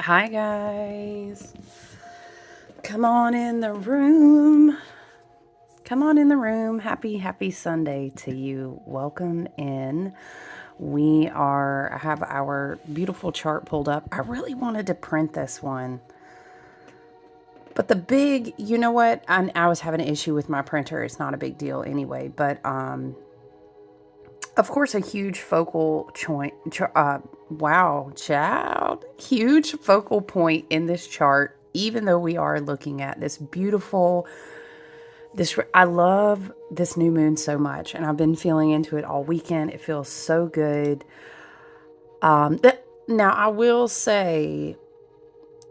Hi, guys. Come on in the room. Come on in the room. Happy Sunday to you. Welcome in. I have our beautiful chart pulled up. I really wanted to print this one. But you know what? I was having an issue with my printer. It's not a big deal anyway. But, of course, a huge focal point. Wow, child. Huge focal point in this chart, even though we are looking at this beautiful. I love this new moon so much, and I've been feeling into it all weekend. It feels so good. Now I will say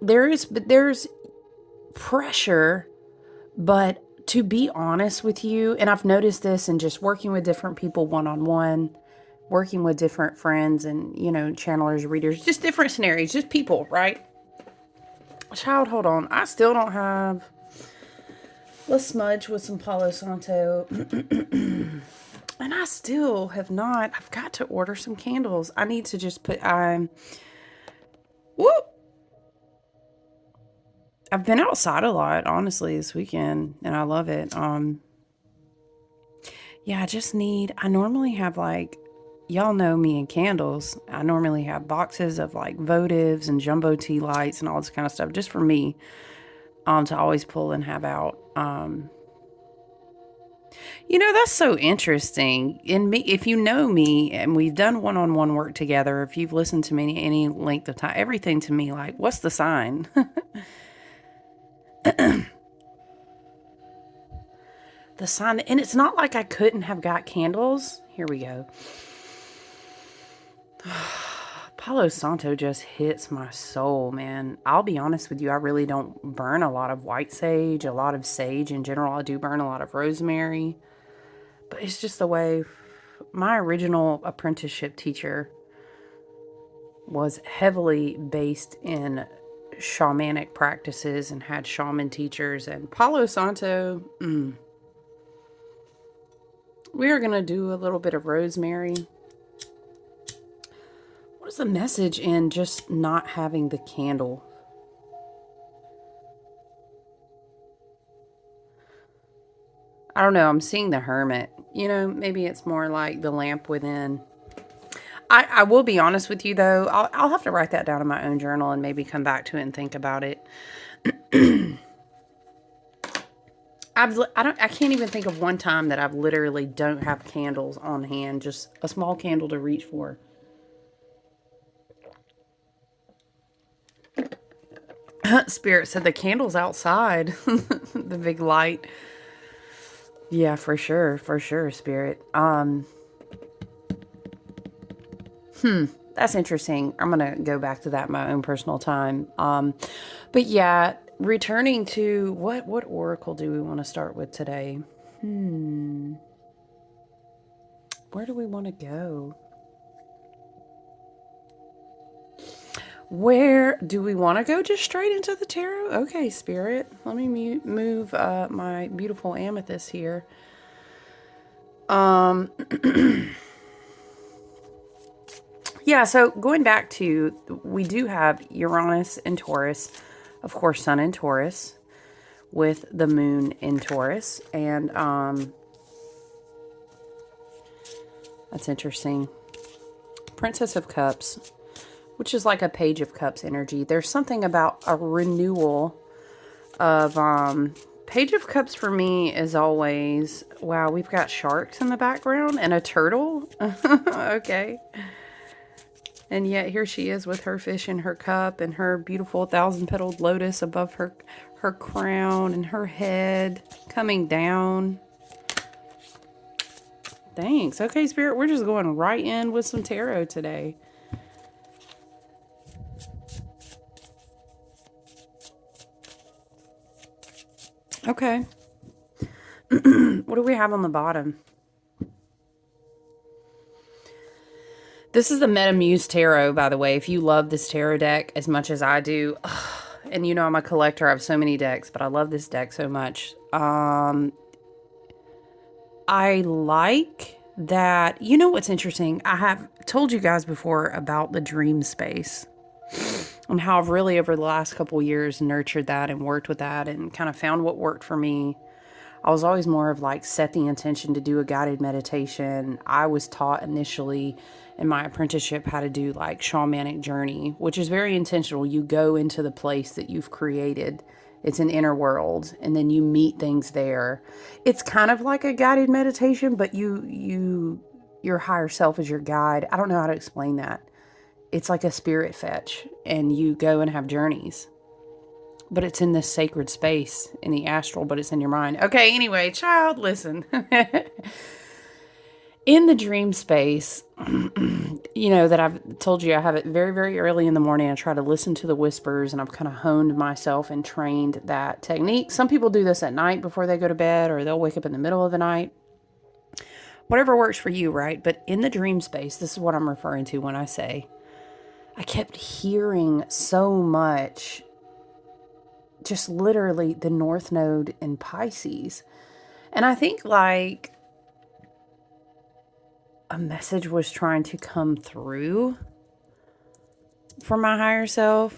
there's pressure, but to be honest with you, and I've noticed this in just working with different people one on one, working with different friends and channelers, readers, just different scenarios, just people, right? Child, hold on. I still don't have. Let's smudge with some Palo Santo. And I still have not. I've got to order some candles. I need to just put. Whoop. I've been outside a lot, honestly, this weekend, and I love it. Yeah, I normally have y'all know me and candles. I normally have boxes of votives and jumbo tea lights and all this kind of stuff just for me, to always pull and have out. That's so interesting. If you know me and we've done one-on-one work together, if you've listened to me any length of time, everything to me, what's the sign? The sign, and it's not like I couldn't have got candles. Here we go. Palo Santo just hits my soul, man. I'll be honest with you, I really don't burn a lot of white sage, a lot of sage in general. I do burn a lot of rosemary, but it's just the way my original apprenticeship teacher was heavily based in shamanic practices and had shaman teachers, and Palo Santo, we are going to do a little bit of rosemary. What is the message in just not having the candle? I don't know. I'm seeing the hermit. Maybe it's more like the lamp within. I will be honest with you, though. I'll have to write that down in my own journal and maybe come back to it and think about it. I can't even think of one time that I've literally don't have candles on hand, just a small candle to reach for. Spirit said the candle's outside. The big light. Yeah, for sure, Spirit. That's interesting. I'm gonna go back to that in my own personal time. But yeah, returning to what oracle do we want to start with today? Where do we want to go? Where do we want to go? Just straight into the tarot? Okay, Spirit. Let me move my beautiful amethyst here. Yeah, so going back to, we do have Uranus and Taurus, of course, Sun in Taurus, with the Moon in Taurus, and that's interesting. Princess of Cups, which is like a Page of Cups energy. There's something about a renewal of Page of Cups for me is always, wow, we've got sharks in the background and a turtle. Okay. And yet here she is with her fish in her cup and her beautiful 1,000-petaled lotus above her crown and her head coming down. Thanks. Okay, Spirit, we're just going right in with some tarot today. Okay. What do we have on the bottom? This is the Metamuse Tarot, by the way. If you love this tarot deck as much as I do, and I'm a collector, I have so many decks, but I love this deck so much. I like that. What's interesting? I have told you guys before about the dream space. and how I've really over the last couple of years nurtured that and worked with that and kind of found what worked for me. I was always more of like set the intention to do a guided meditation. I was taught initially in my apprenticeship how to do like shamanic journey, which is very intentional. You go into the place that you've created. It's an inner world, and then you meet things there. It's kind of like a guided meditation, but your higher self is your guide. I don't know how to explain that. It's like a spirit fetch, and you go and have journeys. But it's in this sacred space in the astral, but it's in your mind. Okay, anyway, child, listen. In the dream space, that I've told you I have it very, very early in the morning. I try to listen to the whispers, and I've kind of honed myself and trained that technique. Some people do this at night before they go to bed, or they'll wake up in the middle of the night. Whatever works for you, right? But in the dream space, this is what I'm referring to when I say I kept hearing so much, just literally the North Node in Pisces. And I think like a message was trying to come through for my higher self.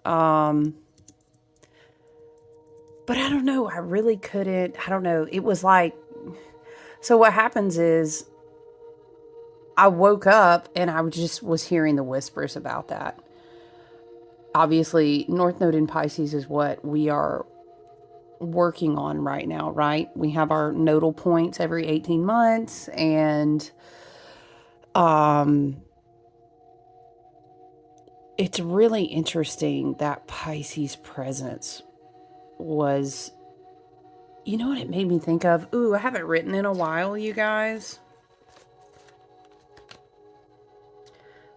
But I don't know. I really couldn't. I don't know. It was like, so what happens is I woke up and I just was hearing the whispers about that. Obviously, North Node in Pisces is what we are working on right now, right? We have our nodal points every 18 months, and it's really interesting that Pisces presence was, you know what it made me think of? Ooh, I haven't written in a while, you guys.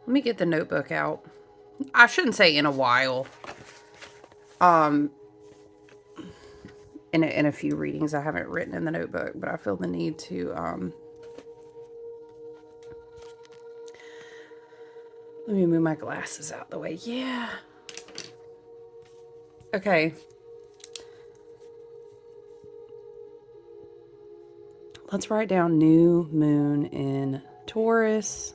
Let me get the notebook out. I shouldn't say in a while. In a few readings I haven't written in the notebook, but I feel the need to let me move my glasses out the way. Yeah. Okay. Let's write down new moon in Taurus.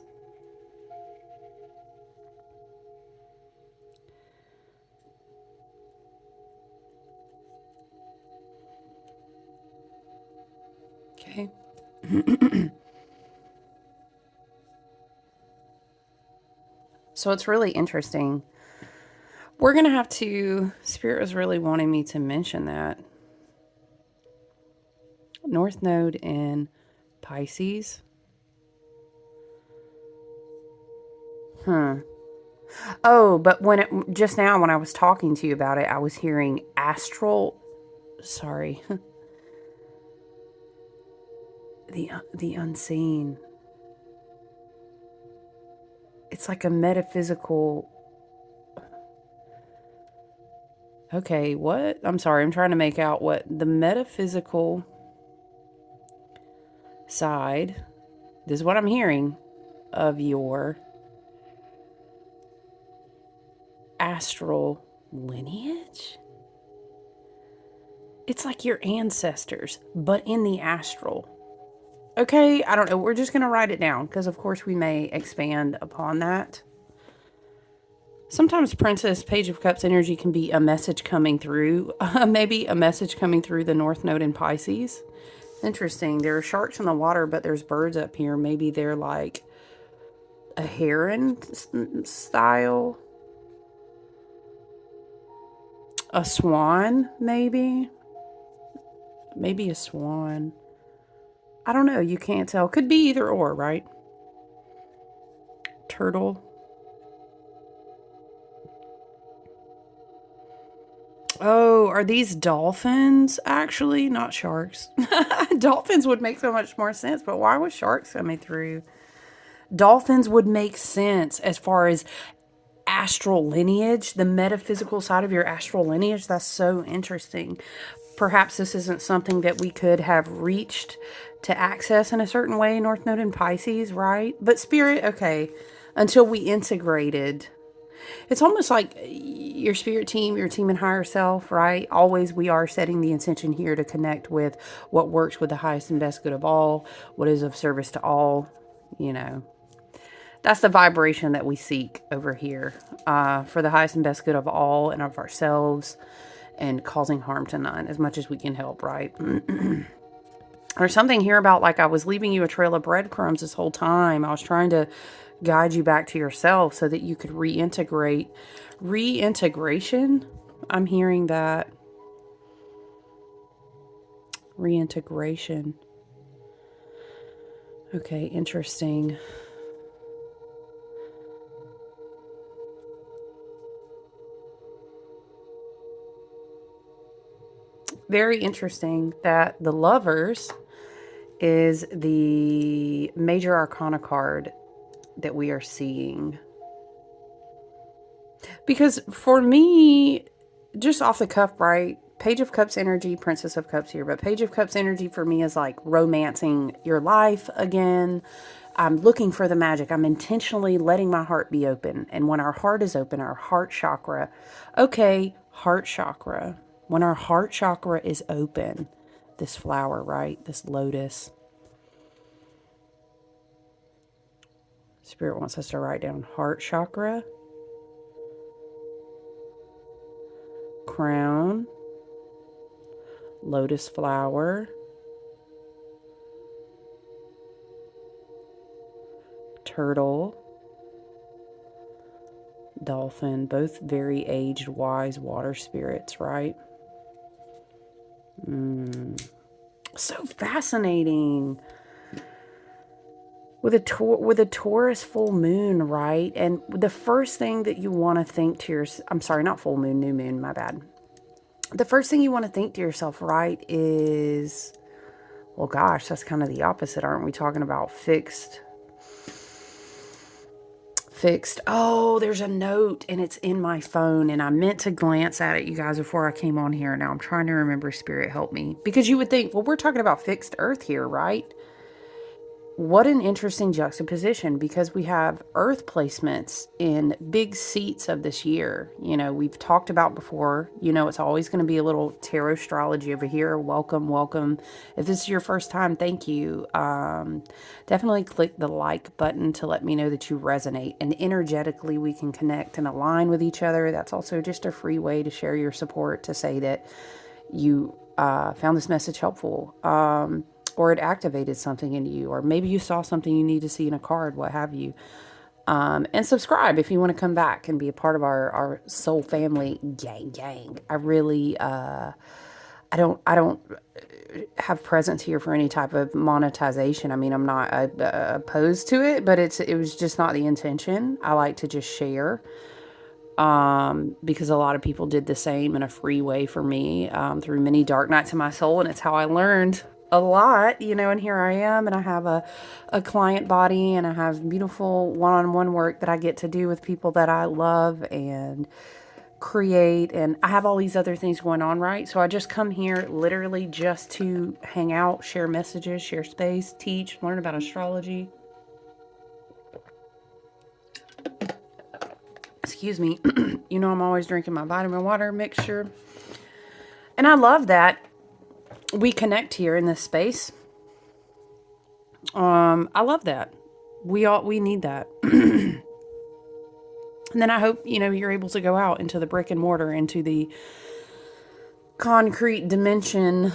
Okay. So it's really interesting. We're going to have to, Spirit was really wanting me to mention that. North Node in Pisces. Oh, but just now when I was talking to you about it, I was hearing astral, sorry, the unseen. It's like a metaphysical. Okay, what? I'm sorry, I'm trying to make out what the metaphysical side, this is what I'm hearing, of your astral lineage. It's like your ancestors, but in the astral. Okay, I don't know. We're just going to write it down because, of course, we may expand upon that. Sometimes Princess Page of Cups energy can be a message coming through, maybe a message coming through the North Node in Pisces. Interesting. There are sharks in the water, but there's birds up here. Maybe they're like a heron style. A swan, maybe. Maybe a swan. I don't know. You can't tell. Could be either or, right? Turtle. Oh, are these dolphins? Actually, not sharks. Dolphins would make so much more sense, but why was sharks coming through? Dolphins would make sense as far as astral lineage, the metaphysical side of your astral lineage. That's so interesting. Perhaps this isn't something that we could have reached to access in a certain way, North Node in Pisces, right? But Spirit, okay, until we integrated. It's almost like your spirit team, your team and higher self, right? Always we are setting the intention here to connect with what works with the highest and best good of all, what is of service to all, That's the vibration that we seek over here, for the highest and best good of all and of ourselves, and causing harm to none as much as we can help, right? There's something here about, like, I was leaving you a trail of breadcrumbs this whole time. I was trying to guide you back to yourself so that you could reintegrate. Reintegration? I'm hearing that. Reintegration. Okay, interesting. Very interesting that the Lovers is the major arcana card that we are seeing. Because for me, just off the cuff, right? Page of Cups energy, Princess of Cups here, but Page of Cups energy for me is like romancing your life again. I'm looking for the magic. I'm intentionally letting my heart be open. And when our heart is open, our heart chakra, okay, heart chakra. When our heart chakra is open, this flower, right? This lotus. Spirit wants us to write down heart chakra, crown, lotus flower, turtle, dolphin, both very aged, wise water spirits, right? So fascinating. With a Taurus full moon, right? And the first thing that you want to think to yourself, I'm sorry, not full moon, new moon, my bad. The first thing you want to think to yourself, right, is, well, gosh, that's kind of the opposite. Aren't we talking about fixed? Oh, there's a note and it's in my phone and I meant to glance at it, you guys, before I came on here. Now I'm trying to remember. Spirit, help me. Because you would think, well, we're talking about fixed earth here, right? What an interesting juxtaposition, because we have earth placements in big seats of this year. You know, we've talked about before, you know, it's always going to be a little tarot astrology over here. Welcome, welcome. If this is your first time, thank you. Definitely click the like button to let me know that you resonate, and energetically we can connect and align with each other. That's also just a free way to share your support, to say that you found this message helpful. Or it activated something in you, or maybe you saw something you need to see in a card, what have you. And subscribe if you want to come back and be a part of our soul family gang. I really, I don't have presence here for any type of monetization. I mean, I'm not opposed to it, but it was just not the intention. I like to just share. Because a lot of people did the same in a free way for me, through many dark nights of my soul. And it's how I learned a lot, you know, and here I am, and I have a client body, and I have beautiful one-on-one work that I get to do with people that I love and create, and I have all these other things going on, right? So I just come here literally just to hang out, share messages, share space, teach, learn about astrology. Excuse me. You know, I'm always drinking my vitamin water mixture. And I love that we connect here in this space. I love that. We need that. And then I hope, you know, you're able to go out into the brick and mortar, into the concrete dimension.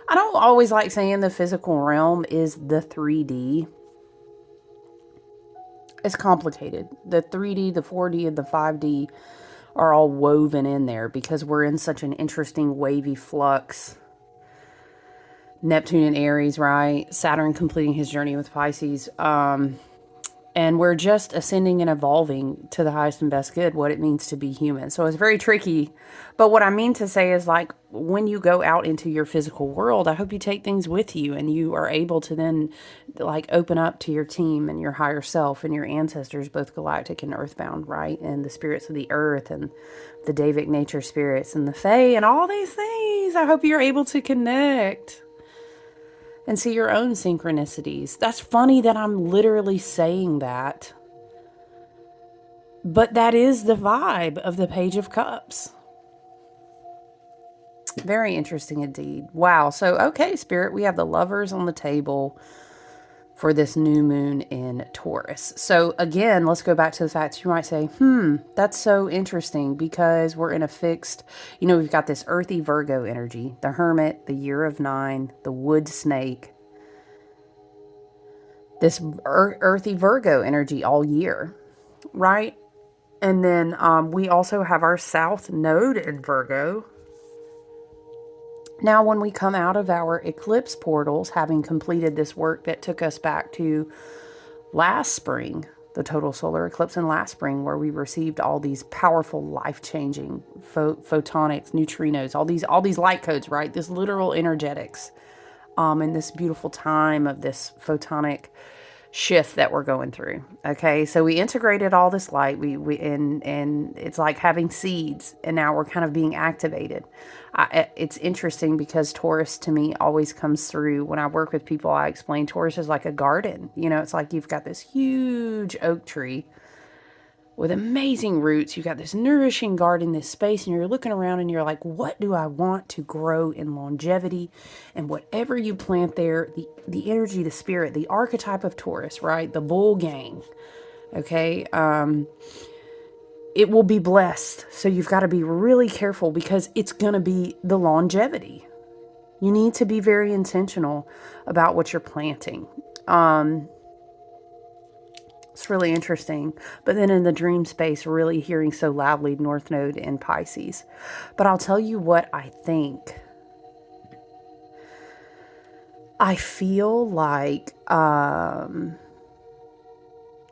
I don't always like saying the physical realm is the 3D. It's complicated. The 3D, the 4D, and the 5D are all woven in there because we're in such an interesting wavy flux. Neptune and Aries, right? Saturn completing his journey with Pisces. And we're just ascending and evolving to the highest and best good, what it means to be human. So it's very tricky. But what I mean to say is, like, when you go out into your physical world, I hope you take things with you and you are able to then, like, open up to your team and your higher self and your ancestors, both galactic and earthbound, right? And the spirits of the earth and the Davic nature spirits and the Fae and all these things. I hope you're able to connect and see your own synchronicities. That's funny that I'm literally saying that. But that is the vibe of the Page of Cups. Very interesting indeed. Wow. So, okay, Spirit, we have the Lovers on the table. for this new moon in Taurus. So again, let's go back to the fact you might say, that's so interesting because we're in a fixed, we've got this earthy Virgo energy, the Hermit, the Year of Nine, the Wood Snake, this earthy Virgo energy all year, right? And then we also have our South Node in Virgo. Now, when we come out of our eclipse portals, having completed this work that took us back to last spring, the total solar eclipse in last spring, where we received all these powerful, life-changing photonics, neutrinos, all these light codes, right? This literal energetics, in this beautiful time of this photonic shift that we're going through. Okay, so we integrated all this light. And it's like having seeds, and now we're kind of being activated. It's interesting because Taurus to me always comes through when I work with people. I explain Taurus is like a garden. It's like you've got this huge oak tree with amazing roots. You've got this nourishing garden, this space, and you're looking around and you're like, what do I want to grow in longevity? And whatever you plant there, the energy, the spirit, the archetype of Taurus, right? The bull gang, okay? It will be blessed. So you've got to be really careful because it's going to be the longevity. You need to be very intentional about what you're planting. It's really interesting. But then in the dream space, really hearing so loudly North Node in Pisces. But I'll tell you what I think. I feel like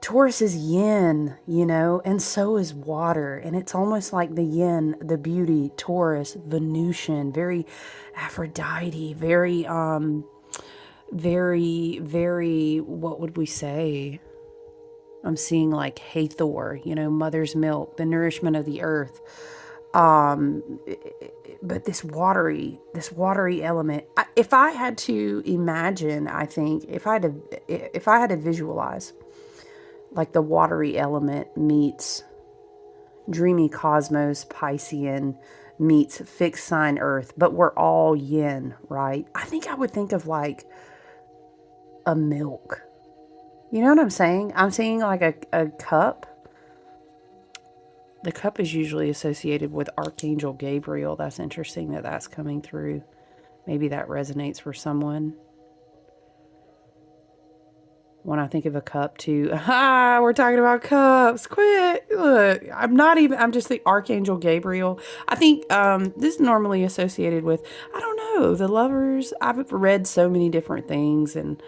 Taurus is yin, and so is water. And it's almost like the yin, the beauty, Taurus, Venusian, very Aphrodite, very, very, what would we say? I'm seeing like Hathor, mother's milk, the nourishment of the earth. But this watery element. If I had to imagine, I think if I had to visualize, like the watery element meets dreamy cosmos, Piscean meets fixed sign earth, but we're all yin, right? I think I would think of like a milk. You know what I'm saying? I'm seeing like a cup. The cup is usually associated with Archangel Gabriel. That's interesting that that's coming through. Maybe that resonates for someone. When I think of a cup too, we're talking about cups. Quit. Look, I'm just the Archangel Gabriel. I think this is normally associated with, I don't know, the lovers. I've read so many different things, and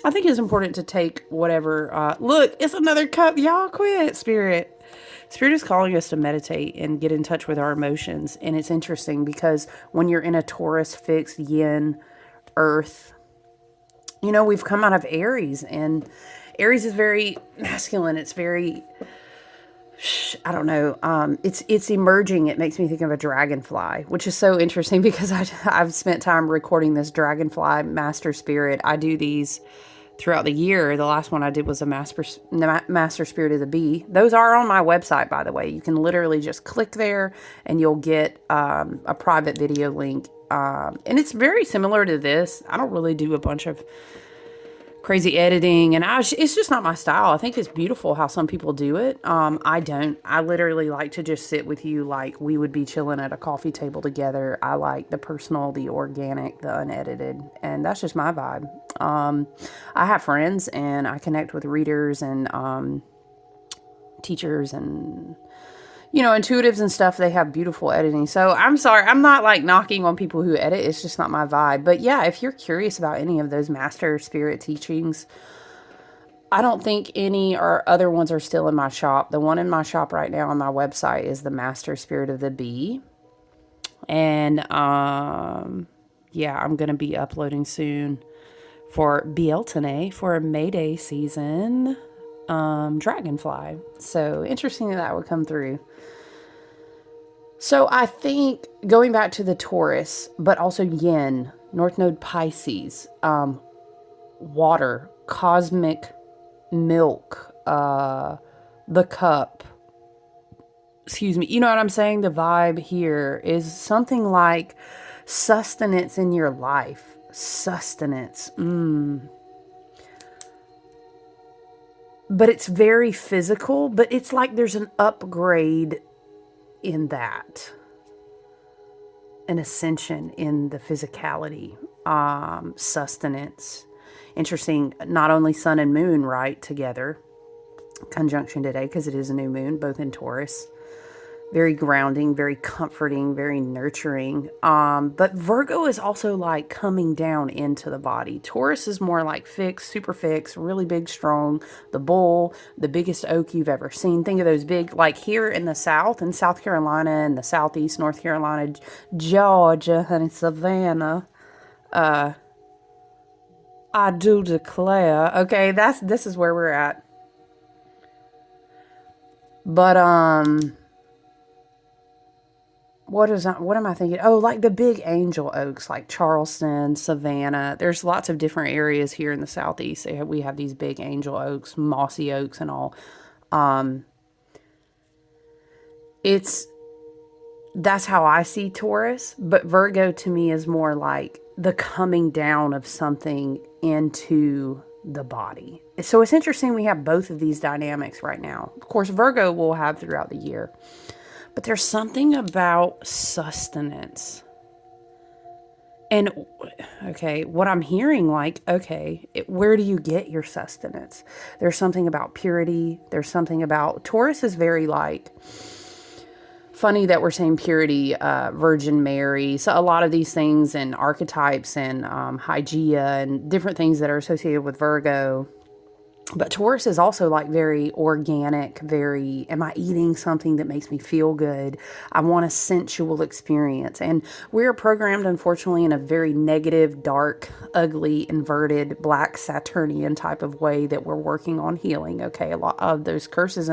I think it's important to take whatever, look, it's another cup. Y'all quit, Spirit. Spirit is calling us to meditate and get in touch with our emotions. And it's interesting because when you're in a Taurus fixed yin earth, we've come out of Aries, and Aries is very masculine. It's very, I don't know. It's emerging. It makes me think of a dragonfly, which is so interesting because I've spent time recording this dragonfly master spirit. I do these throughout the year. The last one I did was a master spirit of the bee. Those are on my website, by the way. You can literally just click there and you'll get a private video link. And it's very similar to this. I don't really do a bunch of crazy editing, and it's just not my style. I think it's beautiful how some people do it. I don't. I literally like to just sit with you like we would be chilling at a coffee table together. I like the personal, the organic, the unedited, and that's just my vibe. I have friends, and I connect with readers and teachers and intuitives and stuff. They have beautiful editing. So I'm sorry, I'm not like knocking on people who edit. It's just not my vibe. But yeah, if you're curious about any of those master spirit teachings, I don't think any or other ones are still in my shop. The one in my shop right now on my website is the Master Spirit of the Bee. And yeah, I'm going to be uploading soon for Bieltene for a May Day season dragonfly. So interesting that would come through. So I think going back to the Taurus, but also yin, North Node Pisces, water, cosmic milk, the cup, excuse me, you know what I'm saying? The vibe here is something like sustenance in your life, Sustenance. But it's very physical, but it's like there's an upgrade in that. An ascension in the physicality. Sustenance. Interesting, not only sun and moon, right, together. Conjunction today, because it is a new moon, both in Taurus. Very grounding, very comforting, very nurturing. But Virgo is also like coming down into the body. Taurus is more like fixed, super fixed, really big, strong. The bull, the biggest oak you've ever seen. Think of those big, like here in the South, in South Carolina, and the Southeast, North Carolina, Georgia, honey, Savannah. I do declare. Okay, this is where we're at. But what am I thinking? Oh, like the big angel oaks, like Charleston, Savannah. There's lots of different areas here in the Southeast. We have these big angel oaks, mossy oaks and all. That's how I see Taurus, but Virgo to me is more like the coming down of something into the body. So it's interesting we have both of these dynamics right now. Of course, Virgo will have throughout the year. But there's something about sustenance. And, okay, what I'm hearing, like, okay, where do you get your sustenance? There's something about purity. There's something about, Taurus is very, like, funny that we're saying purity, Virgin Mary. So a lot of these things and archetypes and Hygeia and different things that are associated with Virgo. But Taurus is also like very organic, very, am I eating something that makes me feel good? I want a sensual experience. And we're programmed, unfortunately, in a very negative, dark, ugly, inverted, black Saturnian type of way that we're working on healing. Okay, a lot of those curses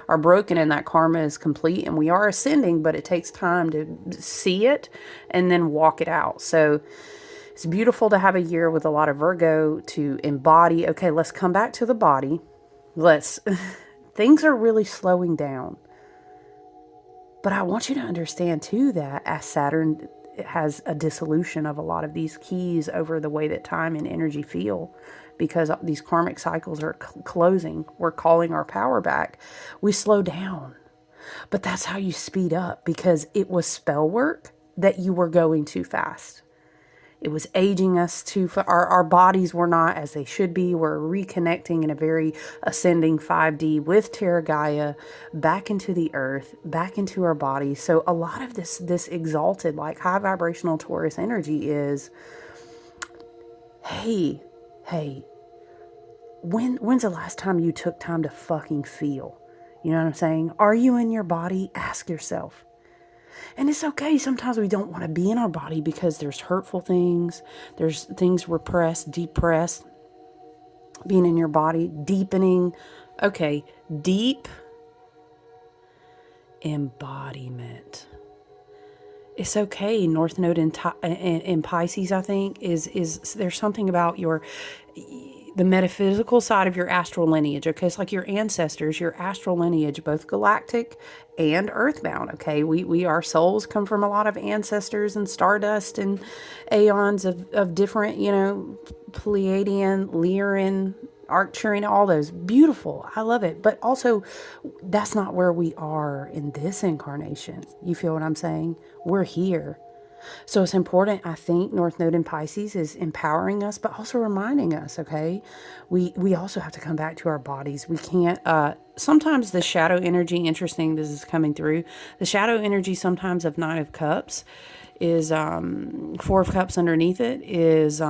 are broken and that karma is complete and we are ascending, but it takes time to see it and then walk it out. So it's beautiful to have a year with a lot of Virgo to embody. Okay, let's come back to the body. Things are really slowing down. But I want you to understand too that as Saturn has a dissolution of a lot of these keys over the way that time and energy feel, because these karmic cycles are closing. We're calling our power back. We slow down. But that's how you speed up, because it was spell work that you were going too fast. It was aging us too far. Our bodies were not as they should be. We're reconnecting in a very ascending 5D with Terra Gaia back into the earth, back into our bodies. So a lot of this exalted, like high vibrational Taurus energy is, hey, when's the last time you took time to fucking feel? You know what I'm saying? Are you in your body? Ask yourself. And it's okay. Sometimes we don't want to be in our body because there's hurtful things. There's things repressed, depressed. Being in your body, deepening. Okay, deep embodiment. It's okay. North Node in Pisces, I think, is there's something about the metaphysical side of your astral lineage. Okay, it's like your ancestors, your astral lineage, both galactic and earthbound. Okay, our souls come from a lot of ancestors and stardust and aeons of different, Pleiadian, Lyran, Arcturian, all those. Beautiful. I love it. But also, that's not where we are in this incarnation. You feel what I'm saying? We're here. So it's important, I think, North Node in Pisces is empowering us, but also reminding us, okay? We also have to come back to our bodies. We can't, sometimes the shadow energy, interesting, this is coming through. The shadow energy sometimes of Nine of Cups is, Four of Cups underneath it is,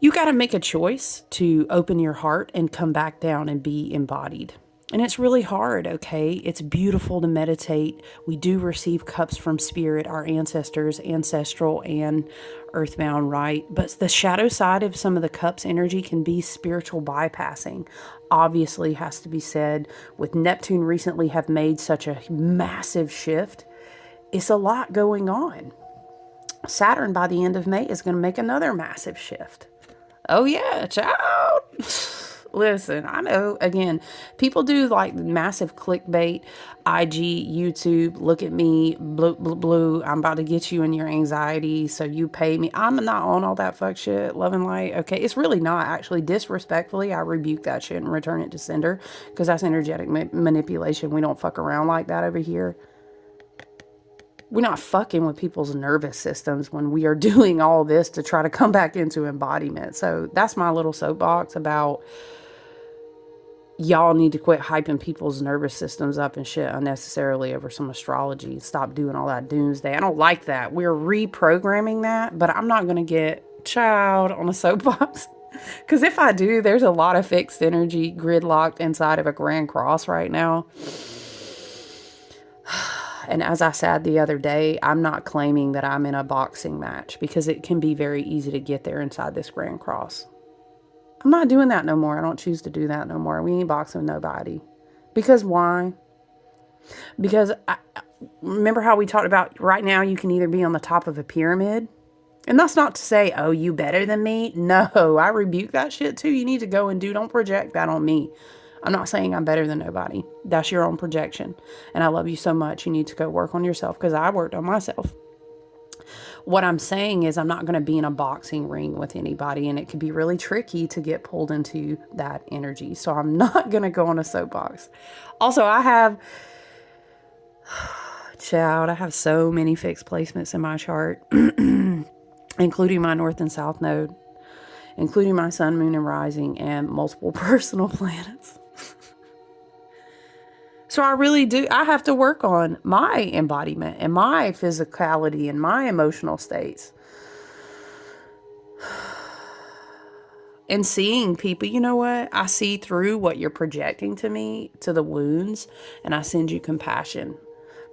you got to make a choice to open your heart and come back down and be embodied. And it's really hard, okay? It's beautiful to meditate. We do receive cups from spirit, our ancestors, ancestral and earthbound, right? But the shadow side of some of the cups energy can be spiritual bypassing. Obviously, has to be said, with Neptune recently have made such a massive shift. It's a lot going on. Saturn, by the end of May, is going to make another massive shift. Oh yeah, child. Listen, I know, again, people do like massive clickbait, IG, YouTube, look at me, blue, blue, blue, I'm about to get you in your anxiety, so you pay me. I'm not on all that fuck shit, love and light, okay? It's really not, actually. Disrespectfully, I rebuke that shit and return it to sender, because that's energetic manipulation. We don't fuck around like that over here. We're not fucking with people's nervous systems when we are doing all this to try to come back into embodiment. So that's my little soapbox about y'all need to quit hyping people's nervous systems up and shit unnecessarily over some astrology. Stop doing all that doomsday. I don't like that. We're reprogramming that, but I'm not going to get child on a soapbox. Because if I do, there's a lot of fixed energy gridlocked inside of a grand cross right now. And as I said the other day, I'm not claiming that I'm in a boxing match, because it can be very easy to get there inside this grand cross. I'm not doing that no more. I don't choose to do that no more. We ain't boxing nobody. Because why? Because remember how we talked about right now you can either be on the top of a pyramid. And that's not to say, oh, you better than me. No, I rebuke that shit too. You need to go and don't project that on me. I'm not saying I'm better than nobody. That's your own projection. And I love you so much. You need to go work on yourself, because I worked on myself. What I'm saying is I'm not going to be in a boxing ring with anybody, and it could be really tricky to get pulled into that energy. So I'm not going to go on a soapbox. Also, I have so many fixed placements in my chart, including my north and south node, including my sun, moon, and rising, and multiple personal planets. So I really do. I have to work on my embodiment and my physicality and my emotional states. And seeing people, you know what? I see through what you're projecting to me, to the wounds, and I send you compassion.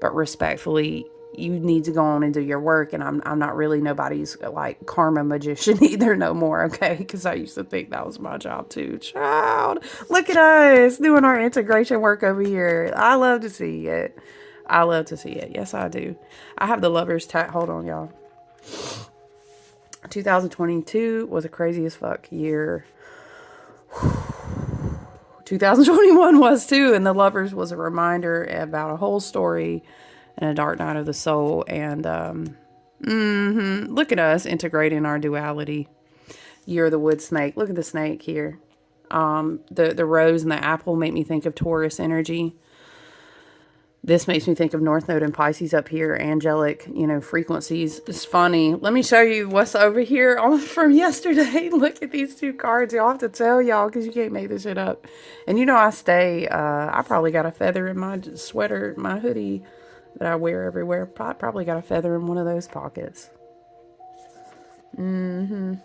But respectfully, you need to go on and do your work. And I'm not really nobody's like karma magician either no more, okay? Because I used to think that was my job too. Child, look at us doing our integration work over here. I love to see it. I love to see it. Yes, I do. I have the Lovers hold on, y'all. 2022 was a crazy as fuck year. 2021 was too, and the Lovers was a reminder about a whole story and a dark night of the soul. And look at us integrating our duality. You're the wood snake. Look at the snake here. The rose and the apple make me think of Taurus energy. This makes me think of North Node and Pisces up here, angelic, frequencies. It's funny. Let me show you what's over here from yesterday. Look at these two cards. Y'all have to tell y'all, because you can't make this shit up. And I probably got a feather in my sweater, my hoodie that I wear everywhere. Probably got a feather in one of those pockets. I'm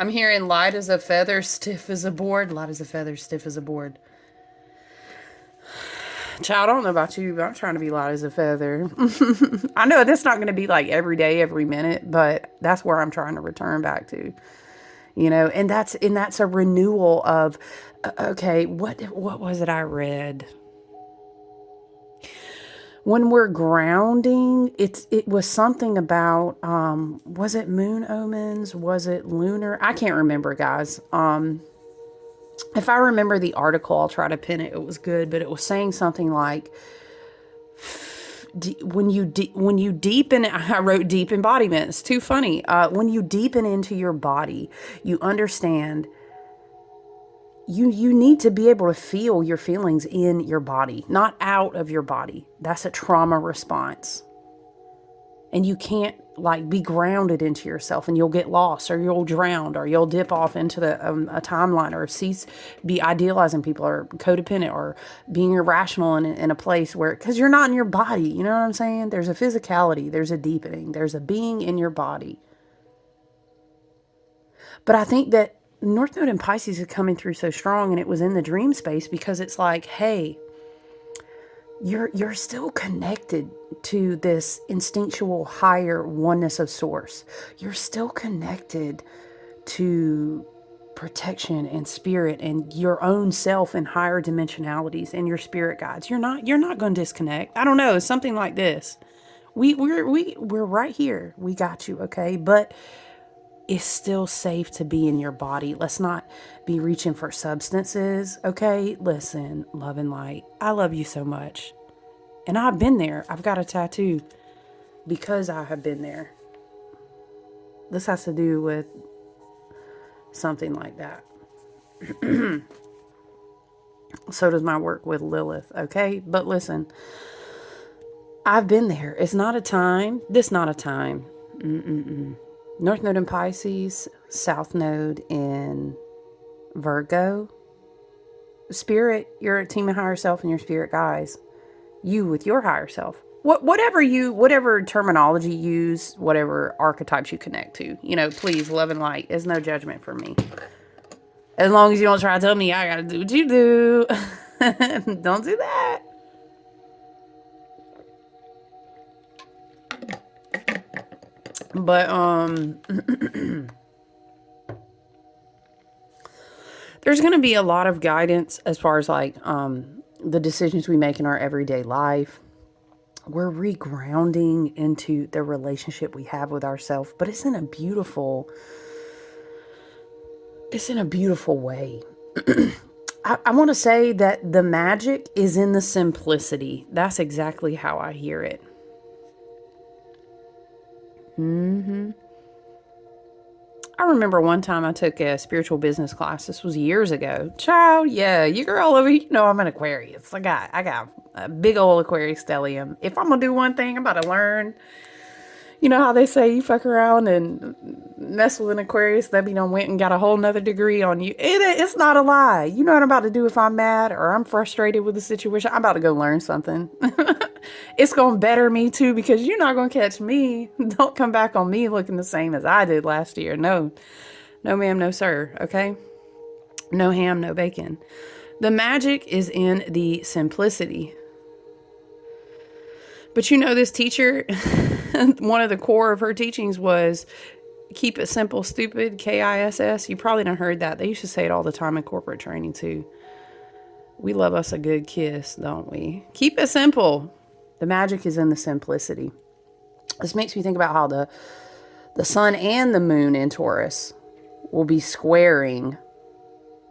hearing light as a feather, stiff as a board. Light as a feather, stiff as a board. Child, I don't know about you, but I'm trying to be light as a feather. I know that's not going to be like every day, every minute, but that's where I'm trying to return back to, and that's a renewal of, okay, what was it I read? When we're grounding, it was something about, was it moon omens? Was it lunar? I can't remember, guys. If I remember the article, I'll try to pin it. It was good, but it was saying something like, when you deepen, I wrote deep embodiment. It's too funny. When you deepen into your body, you understand you need to be able to feel your feelings in your body, not out of your body. That's a trauma response. And you can't be grounded into yourself, and you'll get lost, or you'll drown, or you'll dip off into a timeline, or be idealizing people, or codependent, or being irrational in a place where, because you're not in your body. You know what I'm saying? There's a physicality, there's a deepening, there's a being in your body. But I think that North Node and Pisces is coming through so strong, and it was in the dream space, because it's like, hey, you're still connected to this instinctual higher oneness of source. You're still connected to protection and spirit and your own self and higher dimensionalities and your spirit guides. You're not going to disconnect. I don't know, something like this. We're right here. We got you, okay? But it's still safe to be in your body. Let's not be reaching for substances, okay? Listen, love and light, I love you so much. And I've been there. I've got a tattoo because I have been there. This has to do with something like that. So does my work with Lilith, okay? But listen, I've been there. It's not a time. This not a time. North Node in Pisces, South Node in Virgo. Spirit, you're a team of higher self and your spirit guys. You with your higher self. Whatever terminology you use, whatever archetypes you connect to, please, love and light. There's no judgment for me. As long as you don't try to tell me I gotta do what you do. Don't do that. But, there's going to be a lot of guidance as far as like, the decisions we make in our everyday life. We're regrounding into the relationship we have with ourselves, but it's in a beautiful way. I want to say that the magic is in the simplicity. That's exactly how I hear it. I remember one time I took a spiritual business class. This was years ago. Child, yeah, you girl over here, I'm an Aquarius. I got a big old Aquarius stellium. If I'm gonna do one thing, I'm about to learn. You know how they say you fuck around and mess with an Aquarius, they went and got a whole nother degree on you. It's not a lie. You know what I'm about to do if I'm mad or I'm frustrated with the situation? I'm about to go learn something. It's going to better me too, because you're not going to catch me. Don't come back on me looking the same as I did last year. No ma'am, no sir. Okay. No ham, no bacon. The magic is in the simplicity. But this teacher, one of the core of her teachings was keep it simple, stupid, KISS. You probably done heard that. They used to say it all the time in corporate training too. We love us a good kiss, don't we? Keep it simple. The magic is in the simplicity. This makes me think about how the sun and the moon in Taurus will be squaring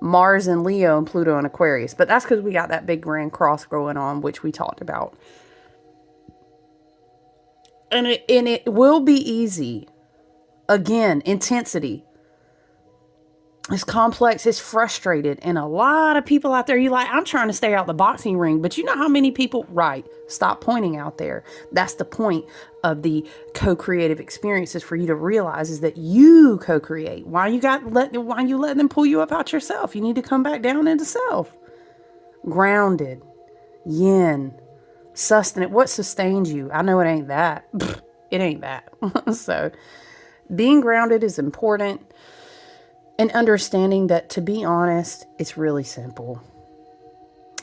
Mars in Leo and Pluto in Aquarius. But that's because we got that big grand cross going on, which we talked about. And it will be easy. Again, intensity. It's complex. It's frustrated. And a lot of people out there, I'm trying to stay out the boxing ring. But you know how many people, right, stop pointing out there. That's the point of the co-creative experiences, for you to realize is that you co-create. Why you let them pull you up out yourself? You need to come back down into self. Grounded. Yin. Sustenance. What sustains you? I know it ain't that. It ain't that. So being grounded is important, and understanding that, to be honest, it's really simple.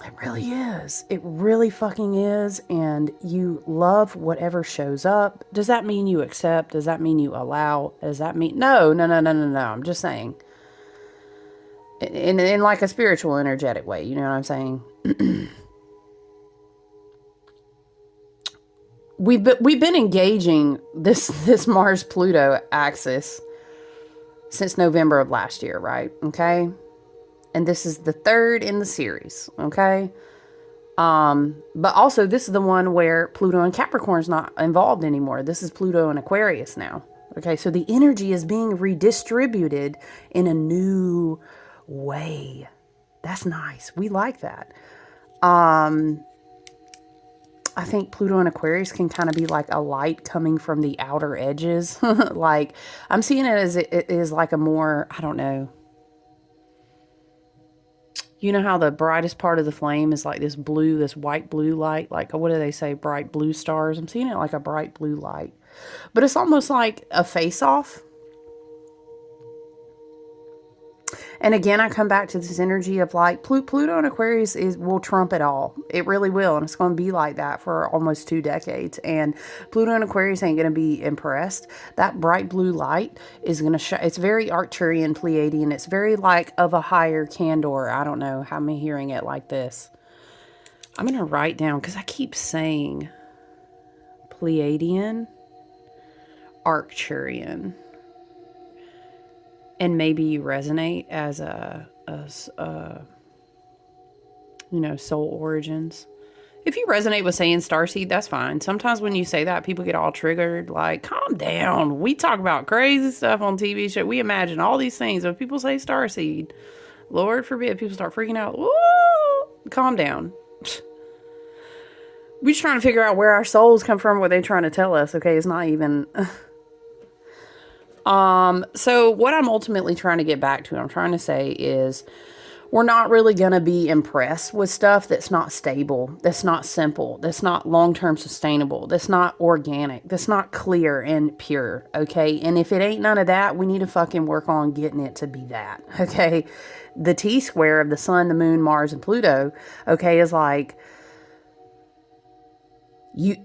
It really is. It really fucking is. And you love whatever shows up. Does that mean you accept? Does that mean you allow? Does that mean no? I'm just saying, in like a spiritual, energetic way. You know what I'm saying? We've been engaging this Mars Pluto axis since November of last year, right? Okay. And this is the third in the series. Okay. But also this is the one where Pluto and Capricorn's not involved anymore. This is Pluto and Aquarius now. Okay. So the energy is being redistributed in a new way. That's nice. We like that. I think Pluto and Aquarius can kind of be like a light coming from the outer edges. Like, I'm seeing it as it is like a more, I don't know. You know how the brightest part of the flame is like this white blue light? Like, what do they say? Bright blue stars. I'm seeing it like a bright blue light. But it's almost like a face-off. And again, I come back to this energy of like Pluto and Aquarius will trump it all. It really will. And it's going to be like that for almost 2 decades. And Pluto and Aquarius ain't going to be impressed. That bright blue light is going to show. It's very Arcturian, Pleiadian. It's very like of a higher candor. I don't know how I'm hearing it like this. I'm going to write down, because I keep saying Pleiadian, Arcturian. and maybe you resonate as soul origins. If you resonate with saying starseed, that's fine. Sometimes when you say that, people get all triggered. Like, calm down. We talk about crazy stuff on TV show. We imagine all these things. If people say starseed, Lord forbid, people start freaking out. Woo! Calm down. We're just trying to figure out where our souls come from, what they're trying to tell us. Okay, it's not even. So what I'm ultimately trying to get back to, I'm trying to say is, we're not really going to be impressed with stuff that's not stable, that's not simple, that's not long-term sustainable, that's not organic, that's not clear and pure, okay? And if it ain't none of that, we need to fucking work on getting it to be that, okay? The T-square of the sun, the moon, Mars, and Pluto, okay, is like,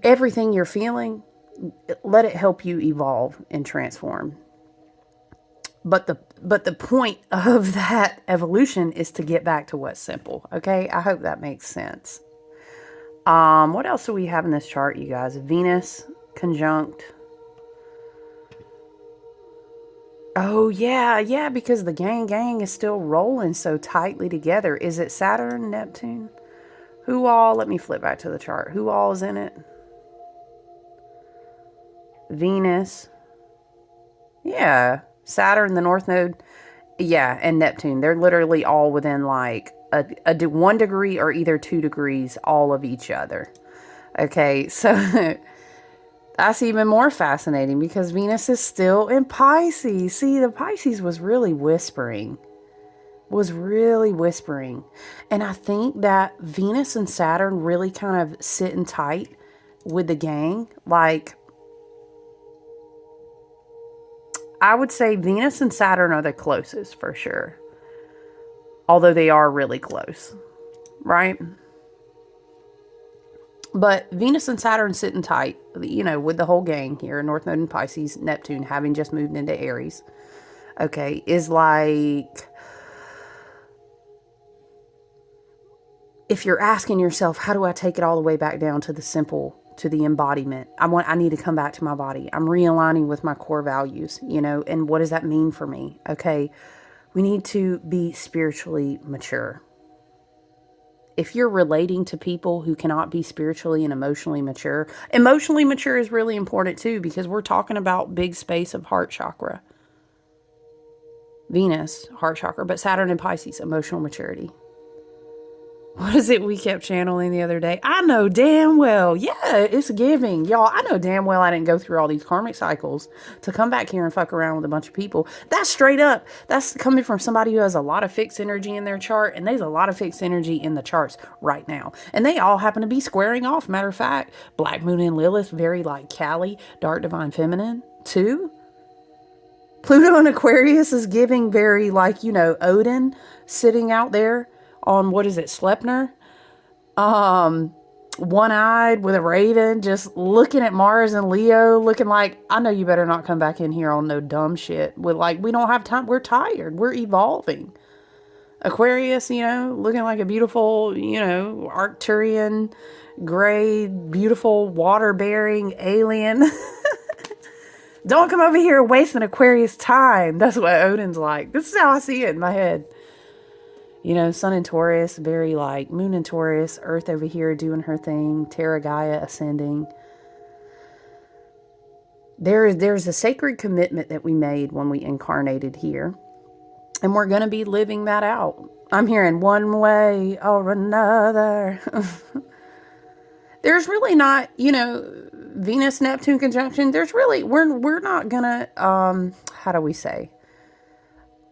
everything you're feeling, let it help you evolve and transform. But the point of that evolution is to get back to what's simple. Okay, I hope that makes sense. What else do we have in this chart, you guys? Venus conjunct. Oh yeah, because the gang is still rolling so tightly together. Is it Saturn, Neptune? Who all? Let me flip back to the chart. Who all is in it? Venus. Yeah. Saturn, the North Node, yeah, and Neptune. They're literally all within like a 1 degree or either 2 degrees all of each other. Okay, so that's even more fascinating because Venus is still in Pisces. See, the Pisces was really whispering. And I think that Venus and Saturn really kind of sitting tight with the gang. Like, I would say Venus and Saturn are the closest for sure. Although they are really close, right? But Venus and Saturn sitting tight, with the whole gang here, North Node and Pisces, Neptune having just moved into Aries, okay, is like, if you're asking yourself, how do I take it all the way back down to the simple, to the embodiment? I need to come back to my body. I'm realigning with my core values, and what does that mean for me? Okay, we need to be spiritually mature. If you're relating to people who cannot be spiritually and emotionally mature is really important too, because we're talking about big space of heart chakra. Venus, heart chakra, but Saturn and Pisces, emotional maturity. What is it we kept channeling the other day? I know damn well. Yeah, it's giving. Y'all, I know damn well I didn't go through all these karmic cycles to come back here and fuck around with a bunch of people. That's straight up. That's coming from somebody who has a lot of fixed energy in their chart. And there's a lot of fixed energy in the charts right now. And they all happen to be squaring off. Matter of fact, Black Moon and Lilith, very like Kali, dark divine feminine, too. Pluto in Aquarius is giving very like, Odin sitting out there on, what is it, Sleipnir? One-eyed with a raven, just looking at Mars and Leo, looking like, I know you better not come back in here on no dumb shit. With like, we don't have time. We're tired. We're evolving. Aquarius, looking like a beautiful, Arcturian, gray, beautiful, water-bearing alien. Don't come over here wasting Aquarius time. That's what Odin's like. This is how I see it in my head. Sun in Taurus, very like Moon in Taurus, Earth over here doing her thing, Terra Gaia ascending. There's a sacred commitment that we made when we incarnated here. And we're going to be living that out. I'm hearing one way or another. There's really not, Venus Neptune conjunction. There's really, we're not going to, how do we say?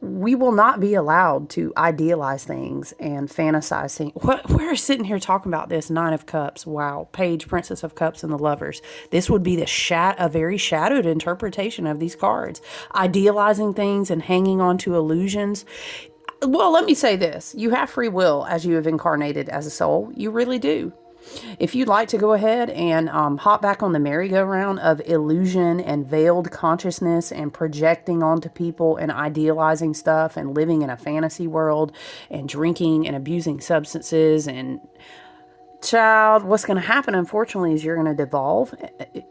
We will not be allowed to idealize things and fantasize things. We're sitting here talking about this 9 of Cups. Wow. Page, Princess of Cups, and the Lovers. This would be a very shadowed interpretation of these cards. Idealizing things and hanging on to illusions. Well, let me say this. You have free will as you have incarnated as a soul. You really do. If you'd like to go ahead and hop back on the merry-go-round of illusion and veiled consciousness and projecting onto people and idealizing stuff and living in a fantasy world and drinking and abusing substances and Child, what's going to happen, unfortunately, is you're going to devolve,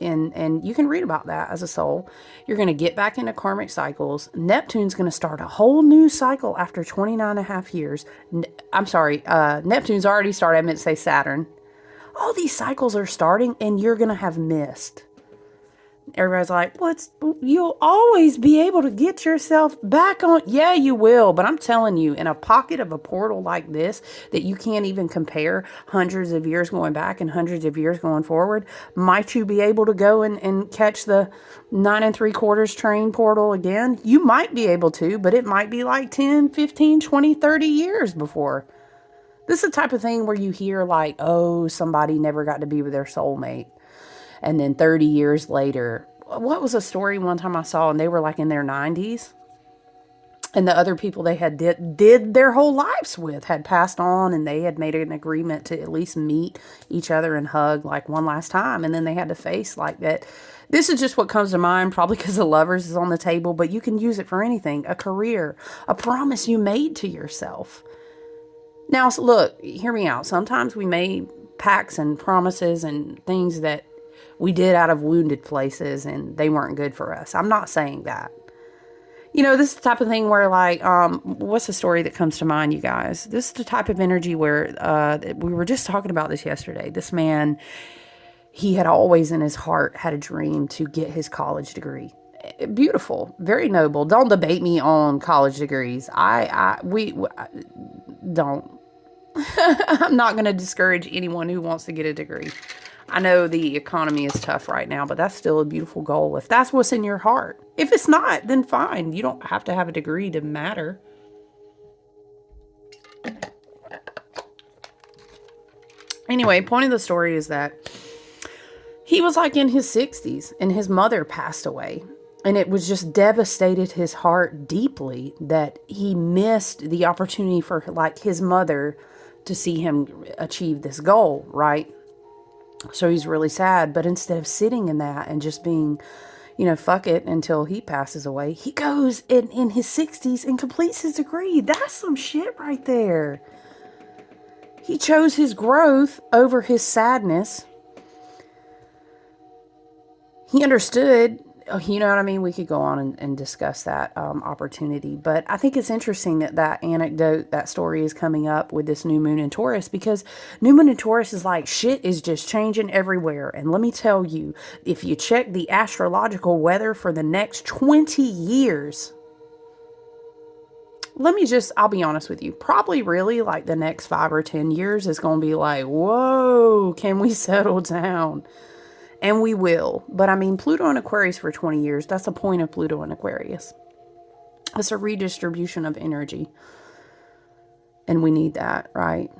and you can read about that as a soul. You're going to get back into karmic cycles. Neptune's going to start a whole new cycle after 29 and a half years. I'm sorry, Neptune's already started. I meant to say Saturn. All these cycles are starting, and you're going to have missed. Everybody's like, you'll always be able to get yourself back on. Yeah, you will. But I'm telling you, in a pocket of a portal like this, that you can't even compare hundreds of years going back and hundreds of years going forward, might you be able to go and catch the 9 3/4 train portal again? You might be able to, but it might be like 10, 15, 20, 30 years before. This is the type of thing where you hear like, oh, somebody never got to be with their soulmate. And then 30 years later, what was a story one time I saw, and they were like in their 90s, and the other people they had did their whole lives with had passed on, and they had made an agreement to at least meet each other and hug like one last time. And then they had to face like that. This is just what comes to mind, probably because the Lovers is on the table, but you can use it for anything: a career, a promise you made to yourself. Now, look, hear me out. Sometimes we made pacts and promises and things that we did out of wounded places, and they weren't good for us. I'm not saying that. You know, this is the type of thing where, like, what's the story that comes to mind, you guys? This is the type of energy where we were just talking about this yesterday. This man, he had always in his heart had a dream to get his college degree. Beautiful, very noble. Don't debate me on college degrees. We don't. I'm not going to discourage anyone who wants to get a degree. I know the economy is tough right now, but that's still a beautiful goal if that's what's in your heart. If it's not, then fine. You don't have to have a degree to matter. Anyway, point of the story is that he was like in his 60s and his mother passed away. And it was just devastated his heart deeply that he missed the opportunity for like his mother to see him achieve this goal, right? So he's really sad, but instead of sitting in that and just being, you know, fuck it until he passes away, he goes in his 60s and completes his degree. That's some shit right there. He chose his growth over his sadness. He understood, you know what I mean? We could go on and discuss that opportunity. But I think it's interesting that anecdote, that story is coming up with this new moon in Taurus, because new moon in Taurus is like shit is just changing everywhere. And let me tell you, if you check the astrological weather for the next 20 years, I'll be honest with you, probably really like the next 5 or 10 years is going to be like, whoa, can we settle down? And we will. But I mean, Pluto in Aquarius for 20 years, that's the point of Pluto in Aquarius. It's a redistribution of energy. And we need that, right?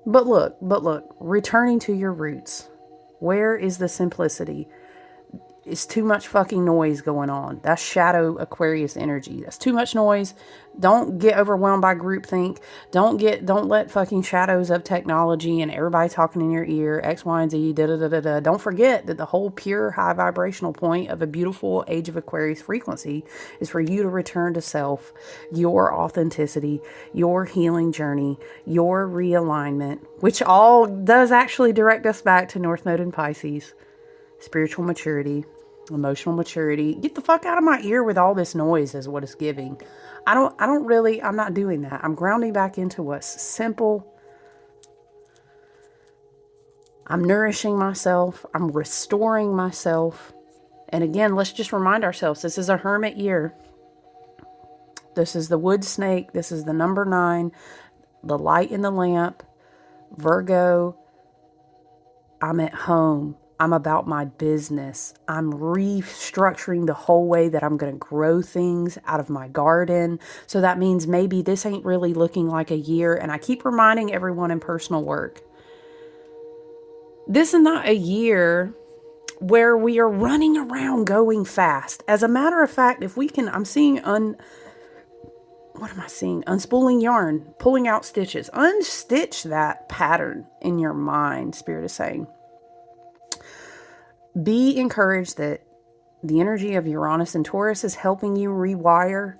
But look, returning to your roots. Where is the simplicity? It's too much fucking noise going on. That's shadow Aquarius energy. That's too much noise. Don't get overwhelmed by groupthink. Don't let fucking shadows of technology and everybody talking in your ear, X, Y, and Z, da da da da da. Don't forget that the whole pure high vibrational point of a beautiful age of Aquarius frequency is for you to return to self, your authenticity, your healing journey, your realignment, which all does actually direct us back to North Node in Pisces. Spiritual maturity, emotional maturity. Get the fuck out of my ear with all this noise is what it's giving. I'm not doing that. I'm grounding back into what's simple. I'm nourishing myself. I'm restoring myself. And again, let's just remind ourselves, this is a hermit year. This is the wood snake. This is the number 9, the light in the lamp, Virgo. I'm at home. I'm about my business. I'm restructuring the whole way that I'm going to grow things out of my garden. So that means maybe this ain't really looking like a year. And I keep reminding everyone in personal work, this is not a year where we are running around going fast. As a matter of fact, if we can, I'm seeing what am I seeing? Unspooling yarn, pulling out stitches. Unstitch that pattern in your mind, Spirit is saying. Be encouraged that the energy of Uranus and Taurus is helping you rewire.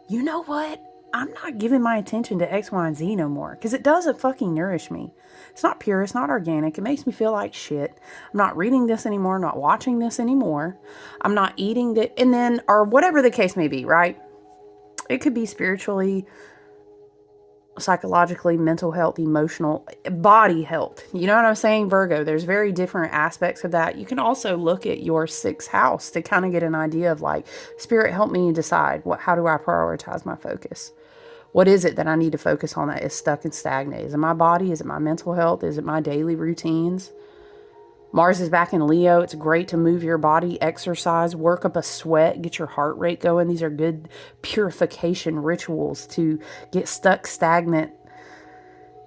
You know what? I'm not giving my attention to X, Y, and Z no more because it doesn't fucking nourish me. It's not pure. It's not organic. It makes me feel like shit. I'm not reading this anymore. I'm not watching this anymore. I'm not eating it. And then, or whatever the case may be, right? It could be spiritually, psychologically, mental health, emotional, body health. You know what I'm saying, Virgo? There's very different aspects of that. You can also look at your sixth house to kind of get an idea of like, Spirit, help me decide how do I prioritize my focus? What is it that I need to focus on that is stuck and stagnant? Is it my body? Is it my mental health? Is it my daily routines? Mars is back in Leo. It's great to move your body, exercise, work up a sweat, get your heart rate going. These are good purification rituals to get stuck, stagnant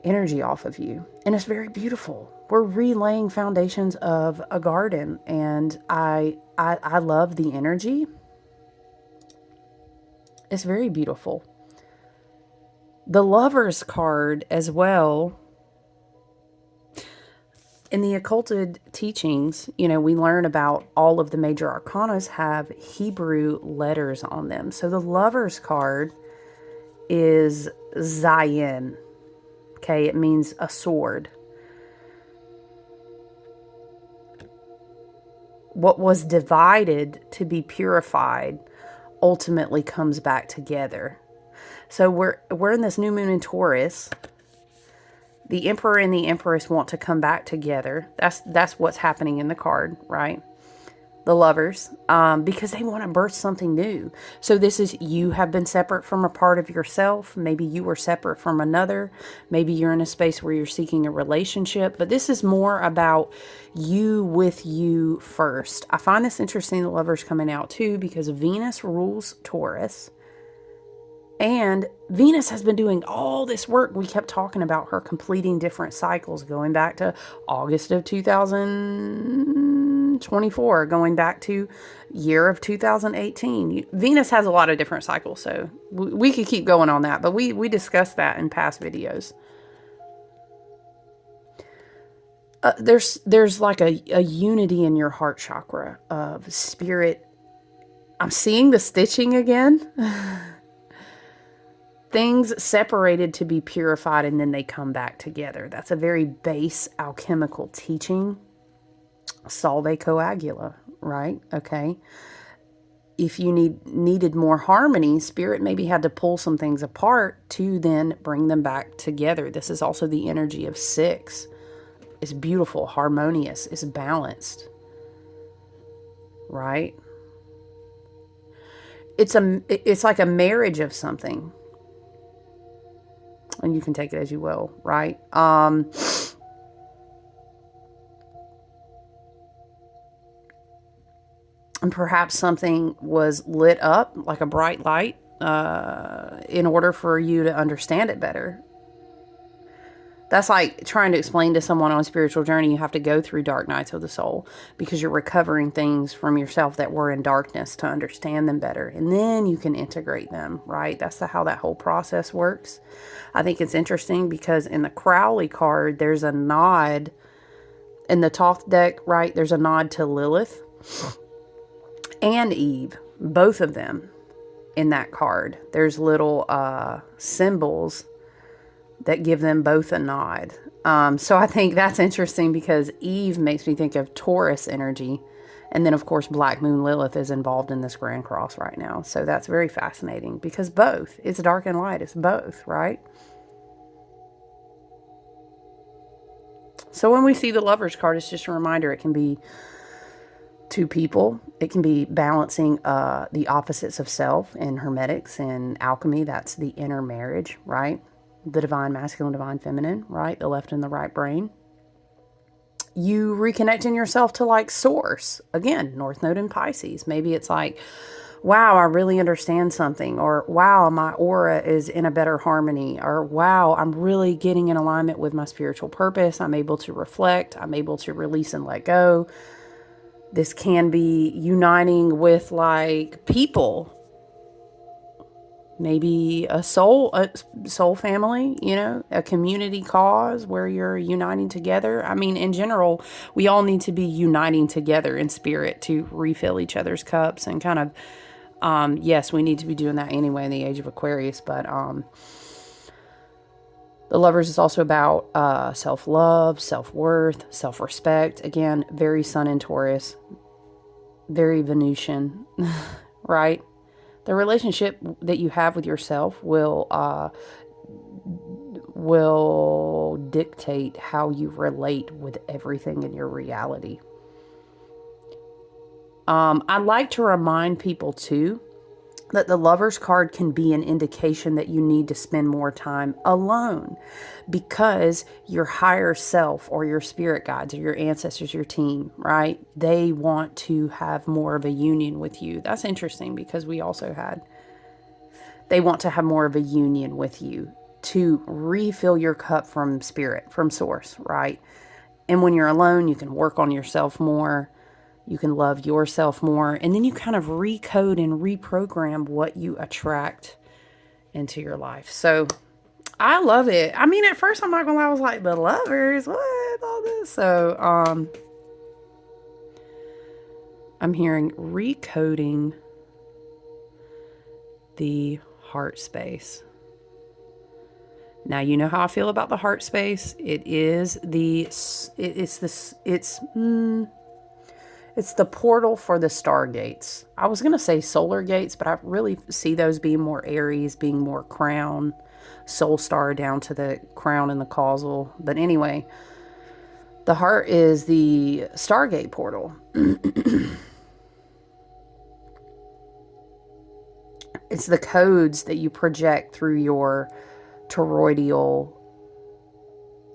energy off of you. And it's very beautiful. We're relaying foundations of a garden, and I love the energy. It's very beautiful. The Lover's card as well. In the occulted teachings, you know, we learn about all of the major arcanas have Hebrew letters on them. So the Lover's card is Zayin. Okay, it means a sword. What was divided to be purified ultimately comes back together. So we're in this new moon in Taurus. The Emperor and the Empress want to come back together. That's what's happening in the card, right? The Lovers, because they want to birth something new. So this is, you have been separate from a part of yourself. Maybe you were separate from another. Maybe you're in a space where you're seeking a relationship. But this is more about you with you first. I find this interesting, the Lovers coming out too, because Venus rules Taurus. And Venus has been doing all this work. We kept talking about her completing different cycles, going back to August of 2024, going back to year of 2018. Venus has a lot of different cycles, so we could keep going on that. But we discussed that in past videos. There's like a unity in your heart chakra of spirit. I'm seeing the stitching again. Things separated to be purified, and then they come back together. That's a very base alchemical teaching. Solve coagula, right? Okay. If you needed more harmony, Spirit maybe had to pull some things apart to then bring them back together. This is also the energy of 6. It's beautiful, harmonious, it's balanced, right? It's like a marriage of something. And you can take it as you will, right? And perhaps something was lit up like a bright light in order for you to understand it better. That's like trying to explain to someone on a spiritual journey. You have to go through dark nights of the soul because you're recovering things from yourself that were in darkness to understand them better. And then you can integrate them, right? That's how that whole process works. I think it's interesting because in the Crowley card, there's a nod. In the Thoth deck, right, there's a nod to Lilith and Eve, both of them in that card. There's little symbols that give them both a nod. So I think that's interesting because Eve makes me think of Taurus energy. And then, of course, Black Moon Lilith is involved in this Grand Cross right now. So that's very fascinating because both, it's dark and light. It's both, right? So when we see the Lover's card, it's just a reminder. It can be two people. It can be balancing the opposites of self in Hermetics and alchemy. That's the inner marriage, right? The divine masculine, divine feminine, right? The left and the right brain. You reconnecting yourself to like source. Again, North Node in Pisces. Maybe it's like, wow, I really understand something. Or wow, my aura is in a better harmony. Or wow, I'm really getting in alignment with my spiritual purpose. I'm able to reflect. I'm able to release and let go. This can be uniting with like people. Maybe a soul family, you know, a community cause where you're uniting together. I mean, in general, we all need to be uniting together in spirit to refill each other's cups and kind of Yes, we need to be doing that anyway in the age of Aquarius, but the Lovers is also about self-love, self-worth, self-respect. Again, very Sun in Taurus, very Venusian, right? The relationship that you have with yourself will dictate how you relate with everything in your reality. I like to remind people too that the Lover's card can be an indication that you need to spend more time alone, because your higher self or your spirit guides or your ancestors, your team, right? They want to have more of a union with you. That's interesting, because they want to have more of a union with you to refill your cup from spirit, from source, right? And when you're alone, you can work on yourself more. You can love yourself more. And then you kind of recode and reprogram what you attract into your life. So I love it. I mean, at first, I'm not going to lie, I was like, the Lovers, what? All this. So I'm hearing recoding the heart space. Now, you know how I feel about the heart space. It's the portal for the stargates. I was going to say solar gates, but I really see those being more Aries, being more crown, soul star down to the crown and the causal. But anyway, the heart is the stargate portal. It's the codes that you project through your toroidal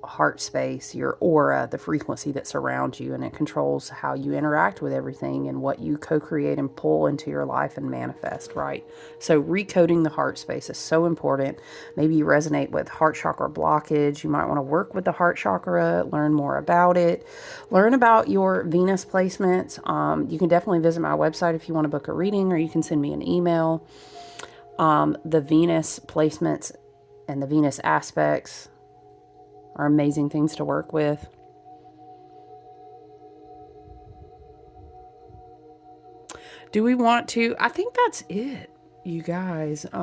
heart space, your aura, the frequency that surrounds you, and it controls how you interact with everything and what you co-create and pull into your life and manifest, right? So recoding the heart space is so important. Maybe you resonate with heart chakra blockage. You might want to work with the heart chakra, learn more about it, learn about your Venus placements. You can definitely visit my website if you want to book a reading, or you can send me an email. The Venus placements and the Venus aspects are amazing things to work with. Do we want to? I think that's it, you guys. You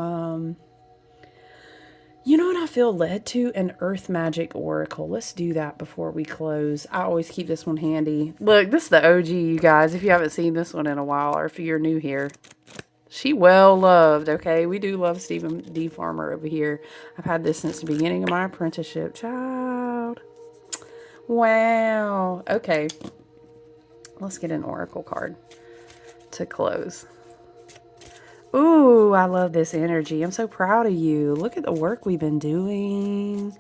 know what I feel led to? An Earth Magic Oracle. Let's do that before we close. I always keep this one handy. Look, this is the OG, you guys. If you haven't seen this one in a while, or if you're new here. She well loved, okay? We do love Stephen D. Farmer over here. I've had this since the beginning of my apprenticeship. Child. Wow. Okay. Let's get an oracle card to close. Ooh, I love this energy. I'm so proud of you. Look at the work we've been doing.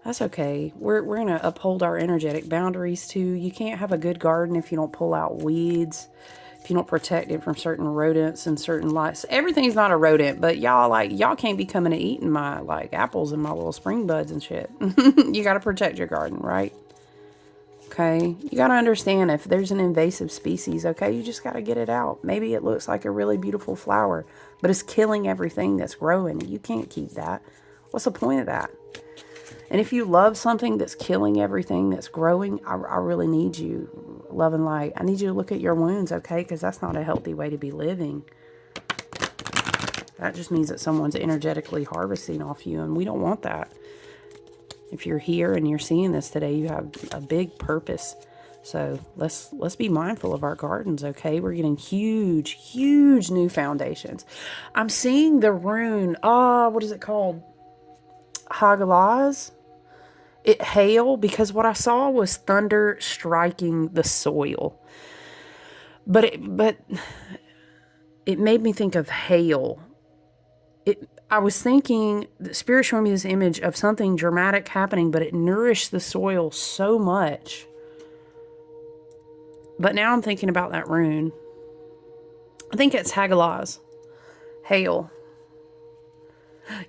That's okay. We're going to uphold our energetic boundaries too. You can't have a good garden if you don't pull out weeds, if you don't protect it from certain rodents and certain lights. Everything's not a rodent, but y'all can't be coming and eating my apples and my little spring buds and shit. You got to protect your garden, right? Okay, you got to understand, if there's an invasive species, okay, you just got to get it out. Maybe it looks like a really beautiful flower, but it's killing everything that's growing. You can't keep that. What's the point of that? And if you love something that's killing everything that's growing, I really need you, love and light. I need you to look at your wounds, okay, because that's not a healthy way to be living. That just means that someone's energetically harvesting off you, and we don't want that. If you're here and you're seeing this today, you have a big purpose. So let's be mindful of our gardens, okay? We're getting huge new foundations. I'm seeing the rune. What is it called? Hagalz. It hail, because what I saw was thunder striking the soil. But it made me think of hail. I was thinking, the Spirit showed me this image of something dramatic happening, but it nourished the soil so much. But now I'm thinking about that rune. I think it's Hagalz. Hail.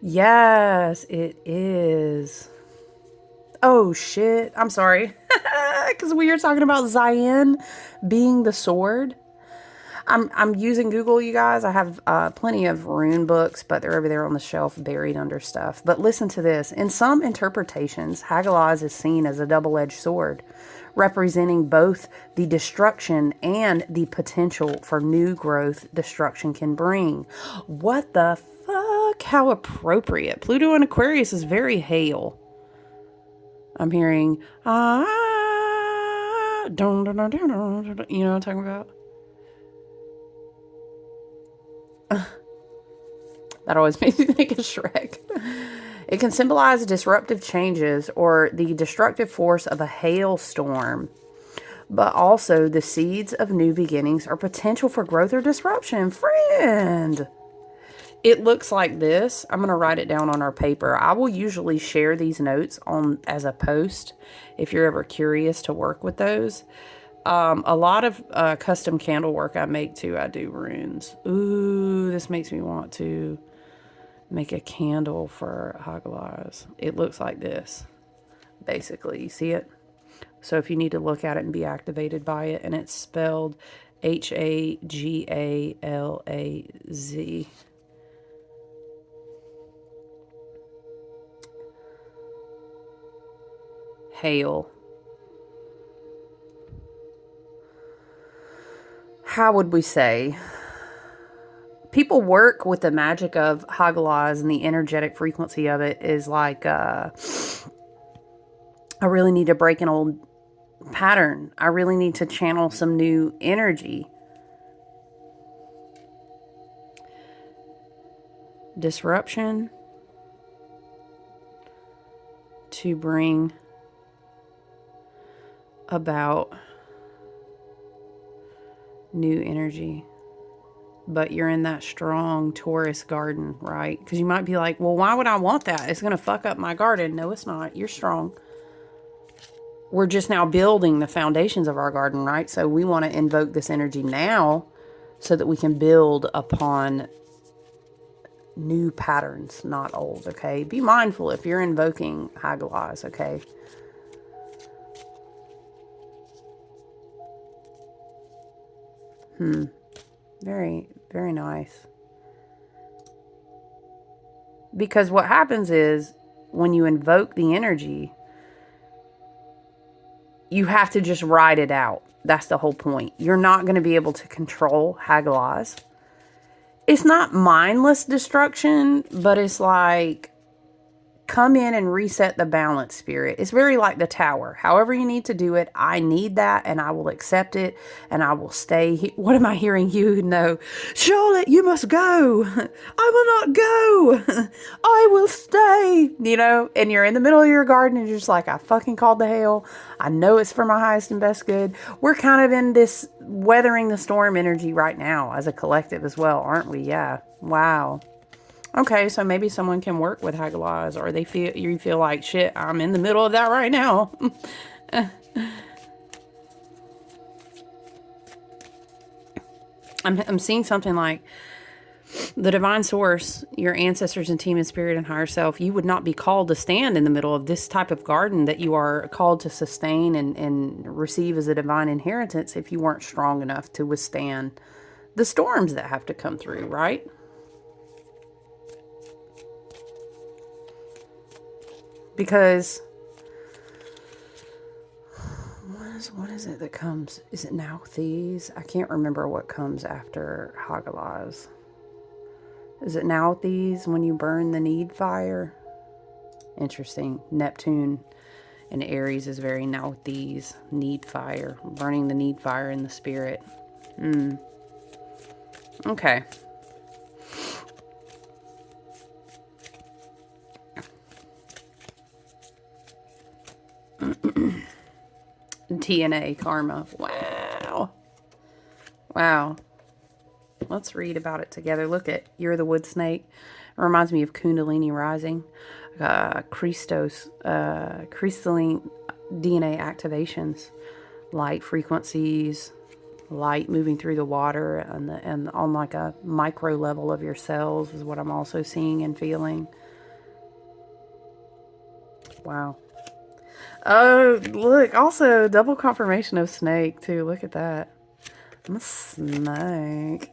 Yes, it is. Oh, shit. I'm sorry. Because we were talking about Zion being the sword. I'm using Google, you guys. I have plenty of rune books, but they're over there on the shelf buried under stuff. But listen to this. In some interpretations, Hagalaz is seen as a double-edged sword, representing both the destruction and the potential for new growth destruction can bring. What the fuck? How appropriate. Pluto in Aquarius is very hail. I'm hearing, dun, dun, dun, dun, dun, dun, you know what I'm talking about? That always makes me think of Shrek. It can symbolize disruptive changes or the destructive force of a hailstorm, but also the seeds of new beginnings or potential for growth or disruption. Friend! It looks like this. I'm going to write it down on our paper. I will usually share these notes on as a post if you're ever curious to work with those. A lot of custom candle work I make too, I do runes. Ooh, this makes me want to make a candle for Hagalz. It looks like this, basically. You see it? So if you need to look at it and be activated by it, and it's spelled Hagalaz. Hail. How would we say? People work with the magic of Hagalaz, and the energetic frequency of it is like, I really need to break an old pattern. I really need to channel some new energy. Disruption to bring about new energy. But you're in that strong Taurus garden, right? Because you might be like, well, why would I want that? It's going to fuck up my garden. No, it's not. You're strong. We're just now building the foundations of our garden, right? So we want to invoke this energy now so that we can build upon new patterns, not old, okay? Be mindful if you're invoking Hagalaz, okay? Very, very nice. Because what happens is when you invoke the energy, you have to just ride it out. That's the whole point. You're not going to be able to control Hagalaz. It's not mindless destruction, but it's like come in and reset the balance, spirit. It's very like the tower. However you need to do it, I need that and I will accept it and I will stay. What am I hearing you know? Charlotte, you must go. I will not go. I will stay. You know, and you're in the middle of your garden and you're just like, I fucking called the hail. I know it's for my highest and best good. We're kind of in this weathering the storm energy right now as a collective as well, aren't we? Yeah. Wow. Okay, so maybe someone can work with Hagalaz, or you feel like, shit, I'm in the middle of that right now. I'm seeing something like the divine source, your ancestors and team and spirit and higher self. You would not be called to stand in the middle of this type of garden that you are called to sustain and receive as a divine inheritance if you weren't strong enough to withstand the storms that have to come through, right? Because what is it that comes? Is it Nauthiz? I can't remember what comes after Hagalaz. Is it Nauthiz when you burn the need fire? Interesting. Neptune and Aries is very Nauthiz. Need fire. Burning the need fire in the spirit. Okay. DNA karma. Wow. Wow. Let's read about it together. Look at You're the Wood Snake. It reminds me of Kundalini Rising. Crystalline DNA activations. Light frequencies. Light moving through the water and on like a micro level of your cells is what I'm also seeing and feeling. Wow. Oh, look, also double confirmation of snake too. Look at that. I'm a snake.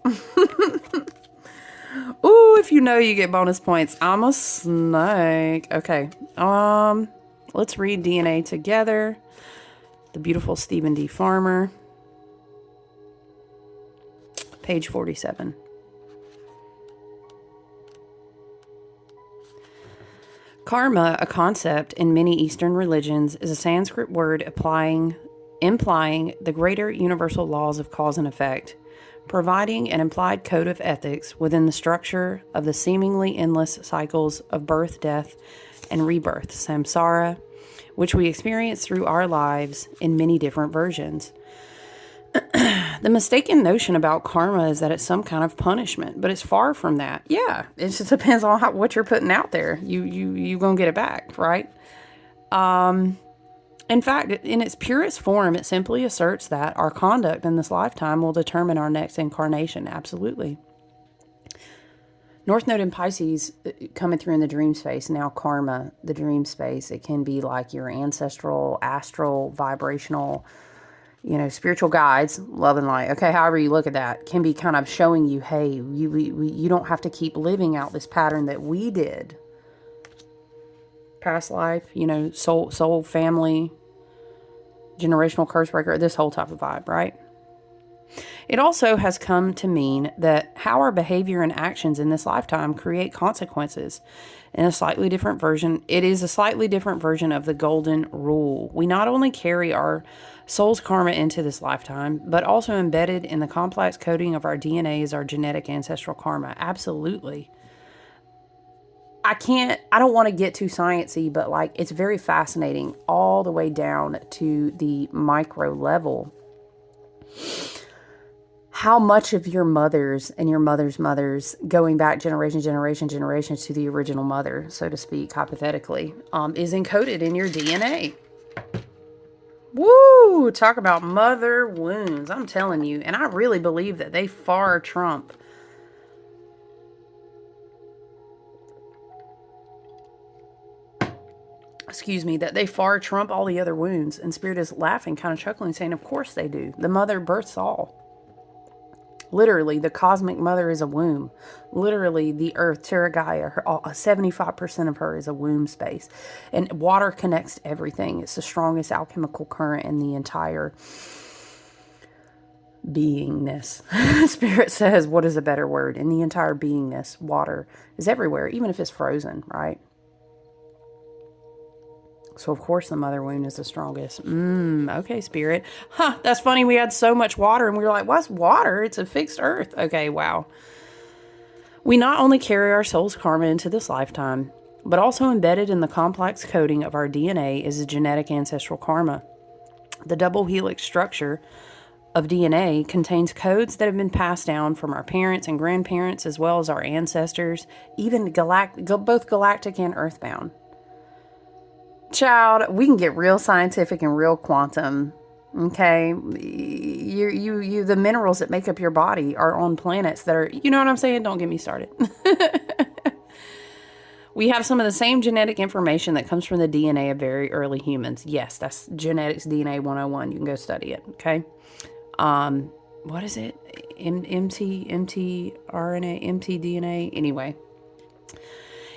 Ooh, if you know, you get bonus points. I'm a snake. Okay. Let's read DNA together. The beautiful Stephen D. Farmer. Page 47. Karma, a concept in many Eastern religions, is a Sanskrit word implying the greater universal laws of cause and effect, providing an implied code of ethics within the structure of the seemingly endless cycles of birth, death, and rebirth, samsara, which we experience through our lives in many different versions. The mistaken notion about karma is that it's some kind of punishment, but it's far from that. Yeah, it just depends on what you're putting out there. You gonna get it back, right? In fact, in its purest form, it simply asserts that our conduct in this lifetime will determine our next incarnation. Absolutely. North Node in Pisces coming through in the dream space. Now karma, the dream space. It can be like your ancestral, astral, vibrational, spiritual guides, love and light. Okay, however you look at that, can be kind of showing you, hey, you don't have to keep living out this pattern that we did. Past life, soul, family, generational curse breaker, this whole type of vibe, right? It also has come to mean that how our behavior and actions in this lifetime create consequences in a slightly different version. It is a slightly different version of the golden rule. We not only carry our soul's karma into this lifetime, but also embedded in the complex coding of our DNA is our genetic ancestral karma. Absolutely. I don't want to get too sciencey, but it's very fascinating all the way down to the micro level. How much of your mothers and your mother's mothers, going back generations to the original mother, so to speak, hypothetically, is encoded in your DNA. Woo! Talk about mother wounds. I'm telling you. And I really believe that they far trump all the other wounds. And Spirit is laughing, kind of chuckling, saying, of course they do. The mother births all. Literally, the cosmic mother is a womb. Literally, the earth, Terra Gaia, 75% of her is a womb space. And water connects to everything. It's the strongest alchemical current in the entire beingness. Spirit says, what is a better word? In the entire beingness, water is everywhere, even if it's frozen, right? So, of course, the mother wound is the strongest. Okay, Spirit. That's funny. We had so much water, and we were like, what's water? It's a fixed earth. Okay, wow. We not only carry our soul's karma into this lifetime, but also embedded in the complex coding of our DNA is the genetic ancestral karma. The double helix structure of DNA contains codes that have been passed down from our parents and grandparents, as well as our ancestors, even both galactic and earthbound. Child, we can get real scientific and real quantum. Okay, the minerals that make up your body are on planets that are, you know what I'm saying? Don't get me started. We have some of the same genetic information that comes from the DNA of very early humans. Yes, that's genetics DNA 101. You can go study it. Okay. What is it? mtRNA, mtDNA. Anyway.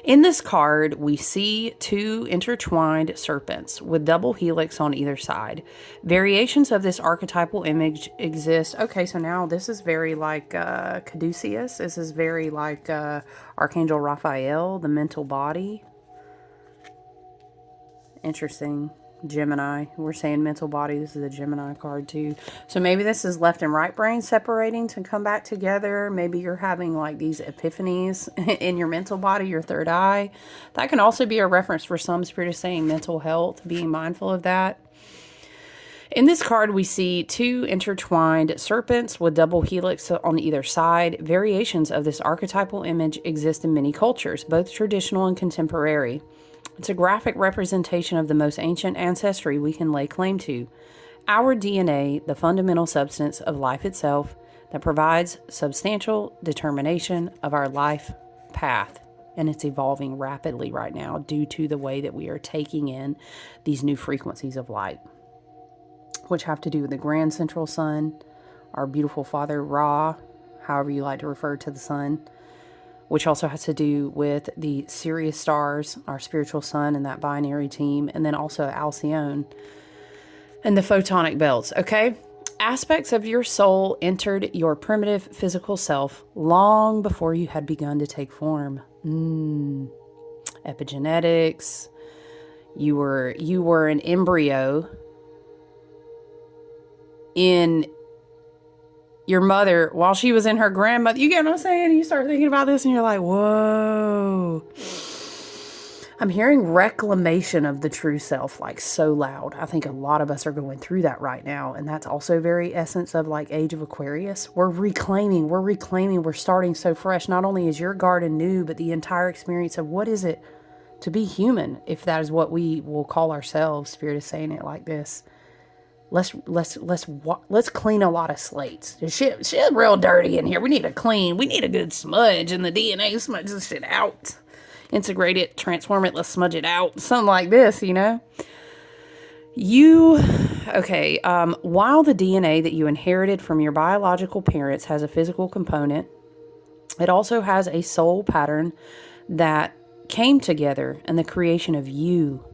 In this card, we see two intertwined serpents with double helix on either side. Variations of this archetypal image exist. Okay, so now this is very like Caduceus. This is very like Archangel Raphael, the mental body. Interesting. Gemini. We're saying mental body. This is a Gemini card too. So maybe this is left and right brain separating to come back together. Maybe you're having like these epiphanies in your mental body, your third eye. That can also be a reference for some. Spirit is saying mental health, being mindful of that. In this card, we see two intertwined serpents with double helix on either side. Variations of this archetypal image exist in many cultures, both traditional and contemporary. It's a graphic representation of the most ancient ancestry we can lay claim to. Our DNA, the fundamental substance of life itself, that provides substantial determination of our life path. And it's evolving rapidly right now due to the way that we are taking in these new frequencies of light, which have to do with the grand central sun, our beautiful father Ra, however you like to refer to the sun, which also has to do with the Sirius stars, our spiritual sun, and that binary team, and then also Alcyone and the photonic belts, okay? Aspects of your soul entered your primitive physical self long before you had begun to take form. Epigenetics. You were an embryo in your mother while she was in her grandmother. You get what I'm saying? You start thinking about this and you're like, whoa. I'm hearing reclamation of the true self, like so loud. I think a lot of us are going through that right now. And that's also very essence of like Age of Aquarius. We're reclaiming, we're starting so fresh. Not only is your garden new, but the entire experience of what is it to be human, if that is what we will call ourselves. Spirit is saying it like this. Let's clean a lot of slates. Shit's real dirty in here. We need a good smudge, and the DNA smudge this shit out. Integrate it, transform it, let's smudge it out. Something like this, you know? While the DNA that you inherited from your biological parents has a physical component, it also has a soul pattern that came together in the creation of you.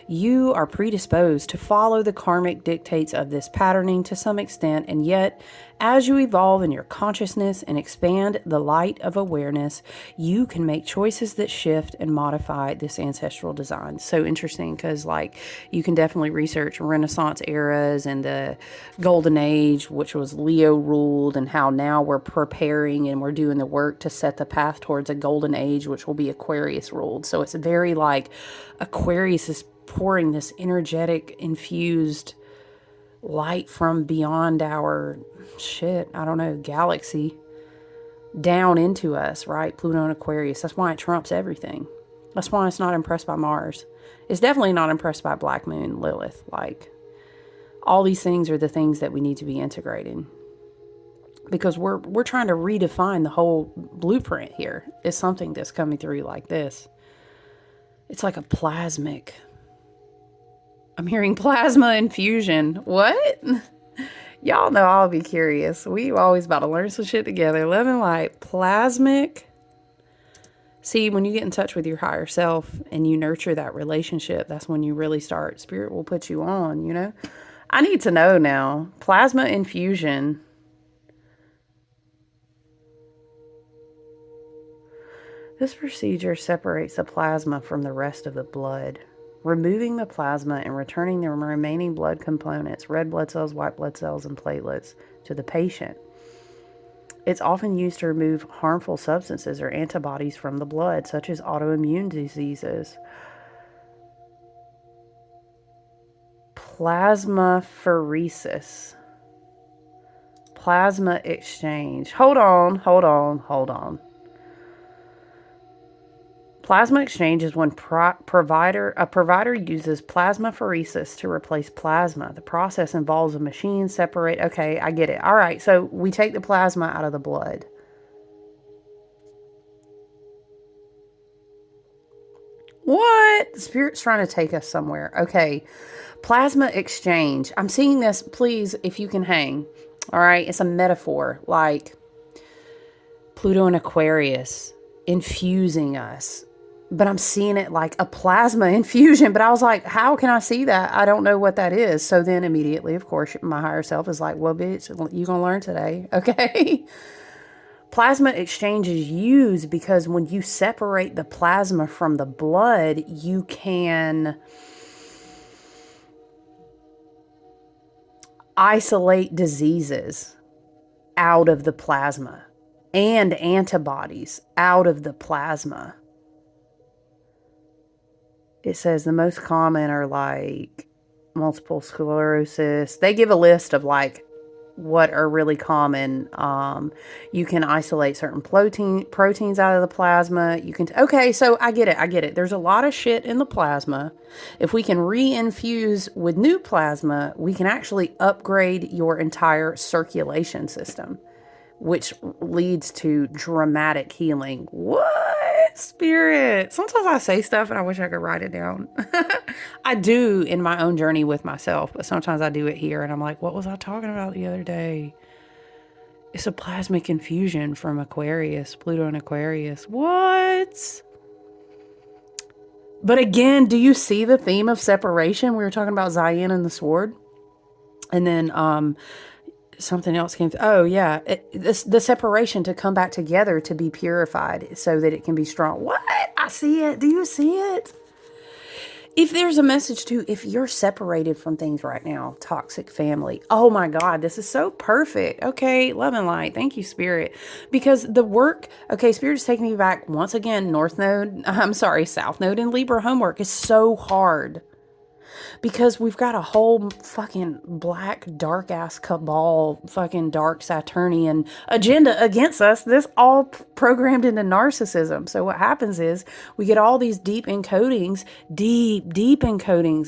You are predisposed to follow the karmic dictates of this patterning to some extent, and yet, as you evolve in your consciousness and expand the light of awareness, you can make choices that shift and modify this ancestral design. So interesting, because like you can definitely research Renaissance eras and the Golden Age, which was Leo ruled, and how now we're preparing and we're doing the work to set the path towards a Golden Age, which will be Aquarius ruled. So it's very like Aquarius is pouring this energetic infused light from beyond our galaxy down into us, right? Pluto and Aquarius. That's why it trumps everything. That's why it's not impressed by Mars. It's definitely not impressed by Black Moon, Lilith. Like, all these things are the things that we need to be integrating, because we're trying to redefine the whole blueprint here. It's something that's coming through like this. It's like a plasmic. I'm hearing plasma infusion. What? Y'all know I'll be curious. We always about to learn some shit together. Love and light. Plasmic. See, when you get in touch with your higher self and you nurture that relationship, that's when you really start. Spirit will put you on, you know? I need to know now. Plasma infusion. This procedure separates the plasma from the rest of the blood, removing the plasma and returning the remaining blood components, red blood cells, white blood cells, and platelets, to the patient. It's often used to remove harmful substances or antibodies from the blood, such as autoimmune diseases. Plasmapheresis. Plasma exchange. Hold on. Plasma exchange is when a provider uses plasmapheresis to replace plasma. The process involves a machine separate. Okay, I get it. All right, so we take the plasma out of the blood. What? Spirit's trying to take us somewhere. Okay, plasma exchange. I'm seeing this. Please, if you can hang. All right, it's a metaphor, like Pluto and Aquarius infusing us. But I'm seeing it like a plasma infusion. But I was like, how can I see that? I don't know what that is. So then immediately, of course, my higher self is like, well, bitch, you're going to learn today. Okay. Plasma exchange is used because when you separate the plasma from the blood, you can isolate diseases out of the plasma and antibodies out of the plasma. It says the most common are like multiple sclerosis. They give a list of like what are really common. You can isolate certain proteins out of the plasma. You can, okay, so I get it. There's a lot of shit in the plasma. If we can reinfuse with new plasma, we can actually upgrade your entire circulation system, which leads to dramatic healing. What? Spirit. Sometimes I say stuff and I wish I could write it down. I do in my own journey with myself, but sometimes I do it here and I'm like, what was I talking about the other day? It's a plasmic infusion from Aquarius, Pluto and Aquarius. What? But again, do you see the theme of separation? We were talking about Zion and the sword. And then something else came. Oh, yeah. The separation to come back together to be purified so that it can be strong. What? I see it. Do you see it? If there's a message to, if you're separated from things right now, toxic family, oh my God, this is so perfect. Okay, love and light. Thank you, Spirit. Because the work, okay, Spirit is taking me back once again, South Node and Libra homework is so hard. Because we've got a whole fucking black, dark ass cabal, fucking dark Saturnian agenda against us. This all programmed into narcissism. So what happens is we get all these deep encodings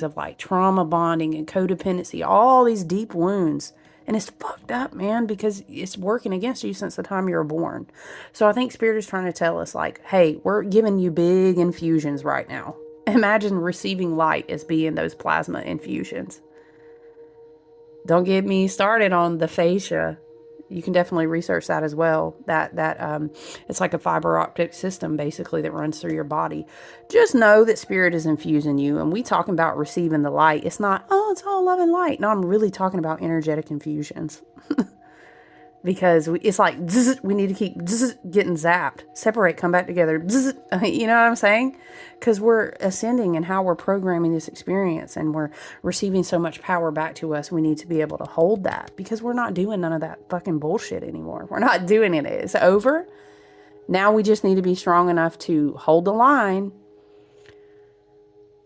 of like trauma bonding and codependency, all these deep wounds. And it's fucked up, man, because it's working against you since the time you were born. So I think Spirit is trying to tell us like, hey, we're giving you big infusions right now. Imagine receiving light as being those plasma infusions. Don't get me started on the fascia. You can definitely research that as well. That it's like a fiber optic system basically that runs through your body. Just know that Spirit is infusing you. And we talking about receiving the light. It's not, oh, it's all love and light. No, I'm really talking about energetic infusions. Because it's like, we need to keep getting zapped. Separate, come back together. You know what I'm saying? Because we're ascending and how we're programming this experience. And we're receiving so much power back to us. We need to be able to hold that. Because we're not doing none of that fucking bullshit anymore. We're not doing it. It's over. Now we just need to be strong enough to hold the line.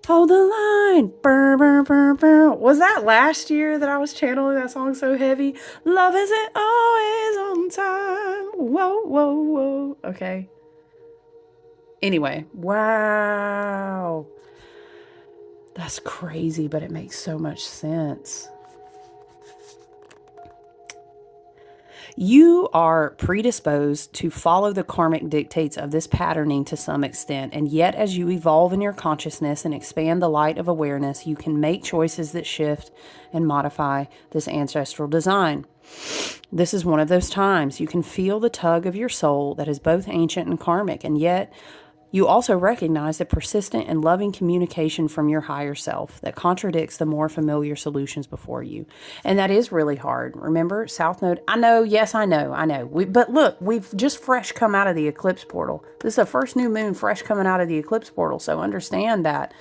Hold the line. Burr, burr, burr, burr. Was that last year that I was channeling that song so heavy? Love isn't always on time. Whoa, whoa, whoa. Okay. Anyway. Wow. That's crazy, but it makes so much sense. You are predisposed to follow the karmic dictates of this patterning to some extent, and yet as you evolve in your consciousness and expand the light of awareness, you can make choices that shift and modify this ancestral design. This is one of those times you can feel the tug of your soul that is both ancient and karmic, and yet you also recognize the persistent and loving communication from your higher self that contradicts the more familiar solutions before you. And that is really hard. Remember, South Node, I know, yes, I know. But look, we've just fresh come out of the eclipse portal. This is the first new moon fresh coming out of the eclipse portal. So understand that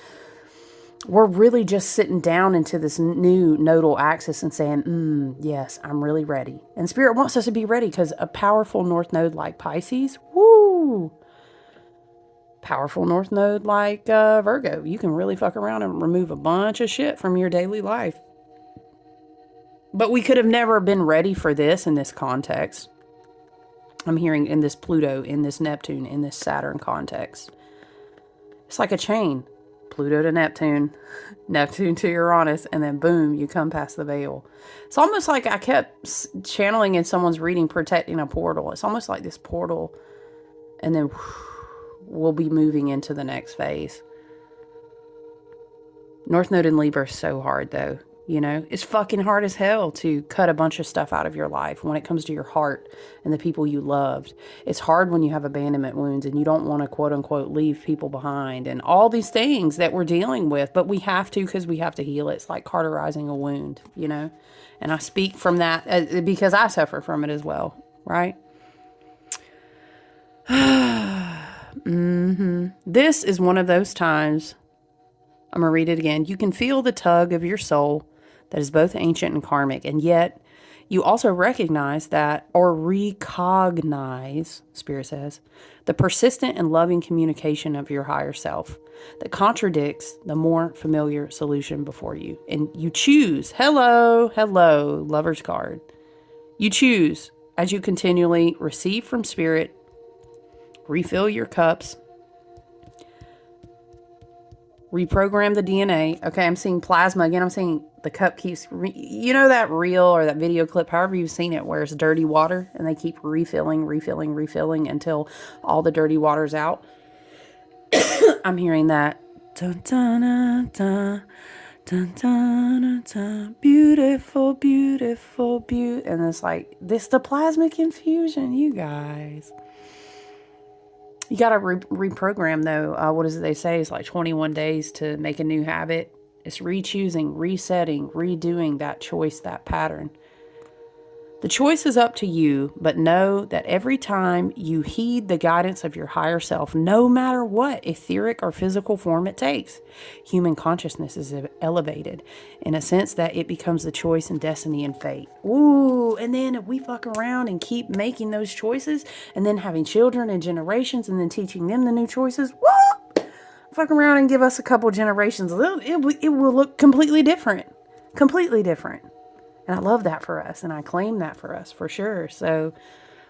we're really just sitting down into this new nodal axis and saying, yes, I'm really ready. And Spirit wants us to be ready because a powerful North Node like Pisces, woo! Powerful North Node like Virgo, you can really fuck around and remove a bunch of shit from your daily life. But we could have never been ready for this in this context. I'm hearing in this Pluto, in this Neptune, in this Saturn context. It's like a chain. Pluto to Neptune, Neptune to Uranus, and then boom, you come past the veil. It's almost like I kept channeling in someone's reading, protecting a portal. It's almost like this portal, and then we'll be moving into the next phase. North Node in Libra is so hard though. You know, it's fucking hard as hell to cut a bunch of stuff out of your life when it comes to your heart and the people you loved. It's hard when you have abandonment wounds and you don't want to quote unquote leave people behind and all these things that we're dealing with, but we have to because we have to heal it. It's like cauterizing a wound, you know, and I speak from that because I suffer from it as well, right? This is one of those times. I'm going to read it again. You can feel the tug of your soul that is both ancient and karmic, and yet you also recognize that, or recognize, Spirit says, the persistent and loving communication of your higher self that contradicts the more familiar solution before you. And you choose, hello, Lover's card. You choose as you continually receive from Spirit, refill your cups, reprogram the DNA. Okay, I'm seeing plasma again. I'm seeing the cup keeps, you know that reel or that video clip, however you've seen it, where it's dirty water and they keep refilling until all the dirty water's out. I'm hearing that. Dun, dun, dun, dun, Dun, dun, dun, dun. Beautiful, beautiful, beautiful. And it's like, this the plasmic infusion, you guys. You got to reprogram, though. What is it they say? It's like 21 days to make a new habit. It's re-choosing, resetting, redoing that choice, that pattern. The choice is up to you, but know that every time you heed the guidance of your higher self, no matter what etheric or physical form it takes, human consciousness is elevated in a sense that it becomes the choice and destiny and fate. Ooh, and then if we fuck around and keep making those choices and then having children and generations and then teaching them the new choices, whoop, fuck around and give us a couple generations. It will look completely different. Completely different. And I love that for us, and I claim that for us, for sure. So,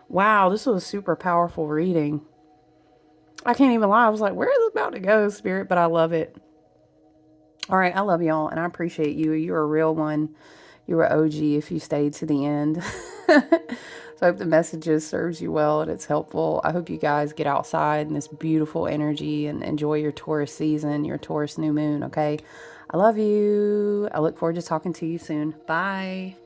wow, this was a super powerful reading. I can't even lie. I was like, where is it about to go, Spirit? But I love it. All right, I love y'all, and I appreciate you. You're a real one. You're an OG if you stayed to the end. So I hope the messages serves you well and it's helpful. I hope you guys get outside in this beautiful energy and enjoy your Taurus season, your Taurus new moon, okay? I love you. I look forward to talking to you soon. Bye.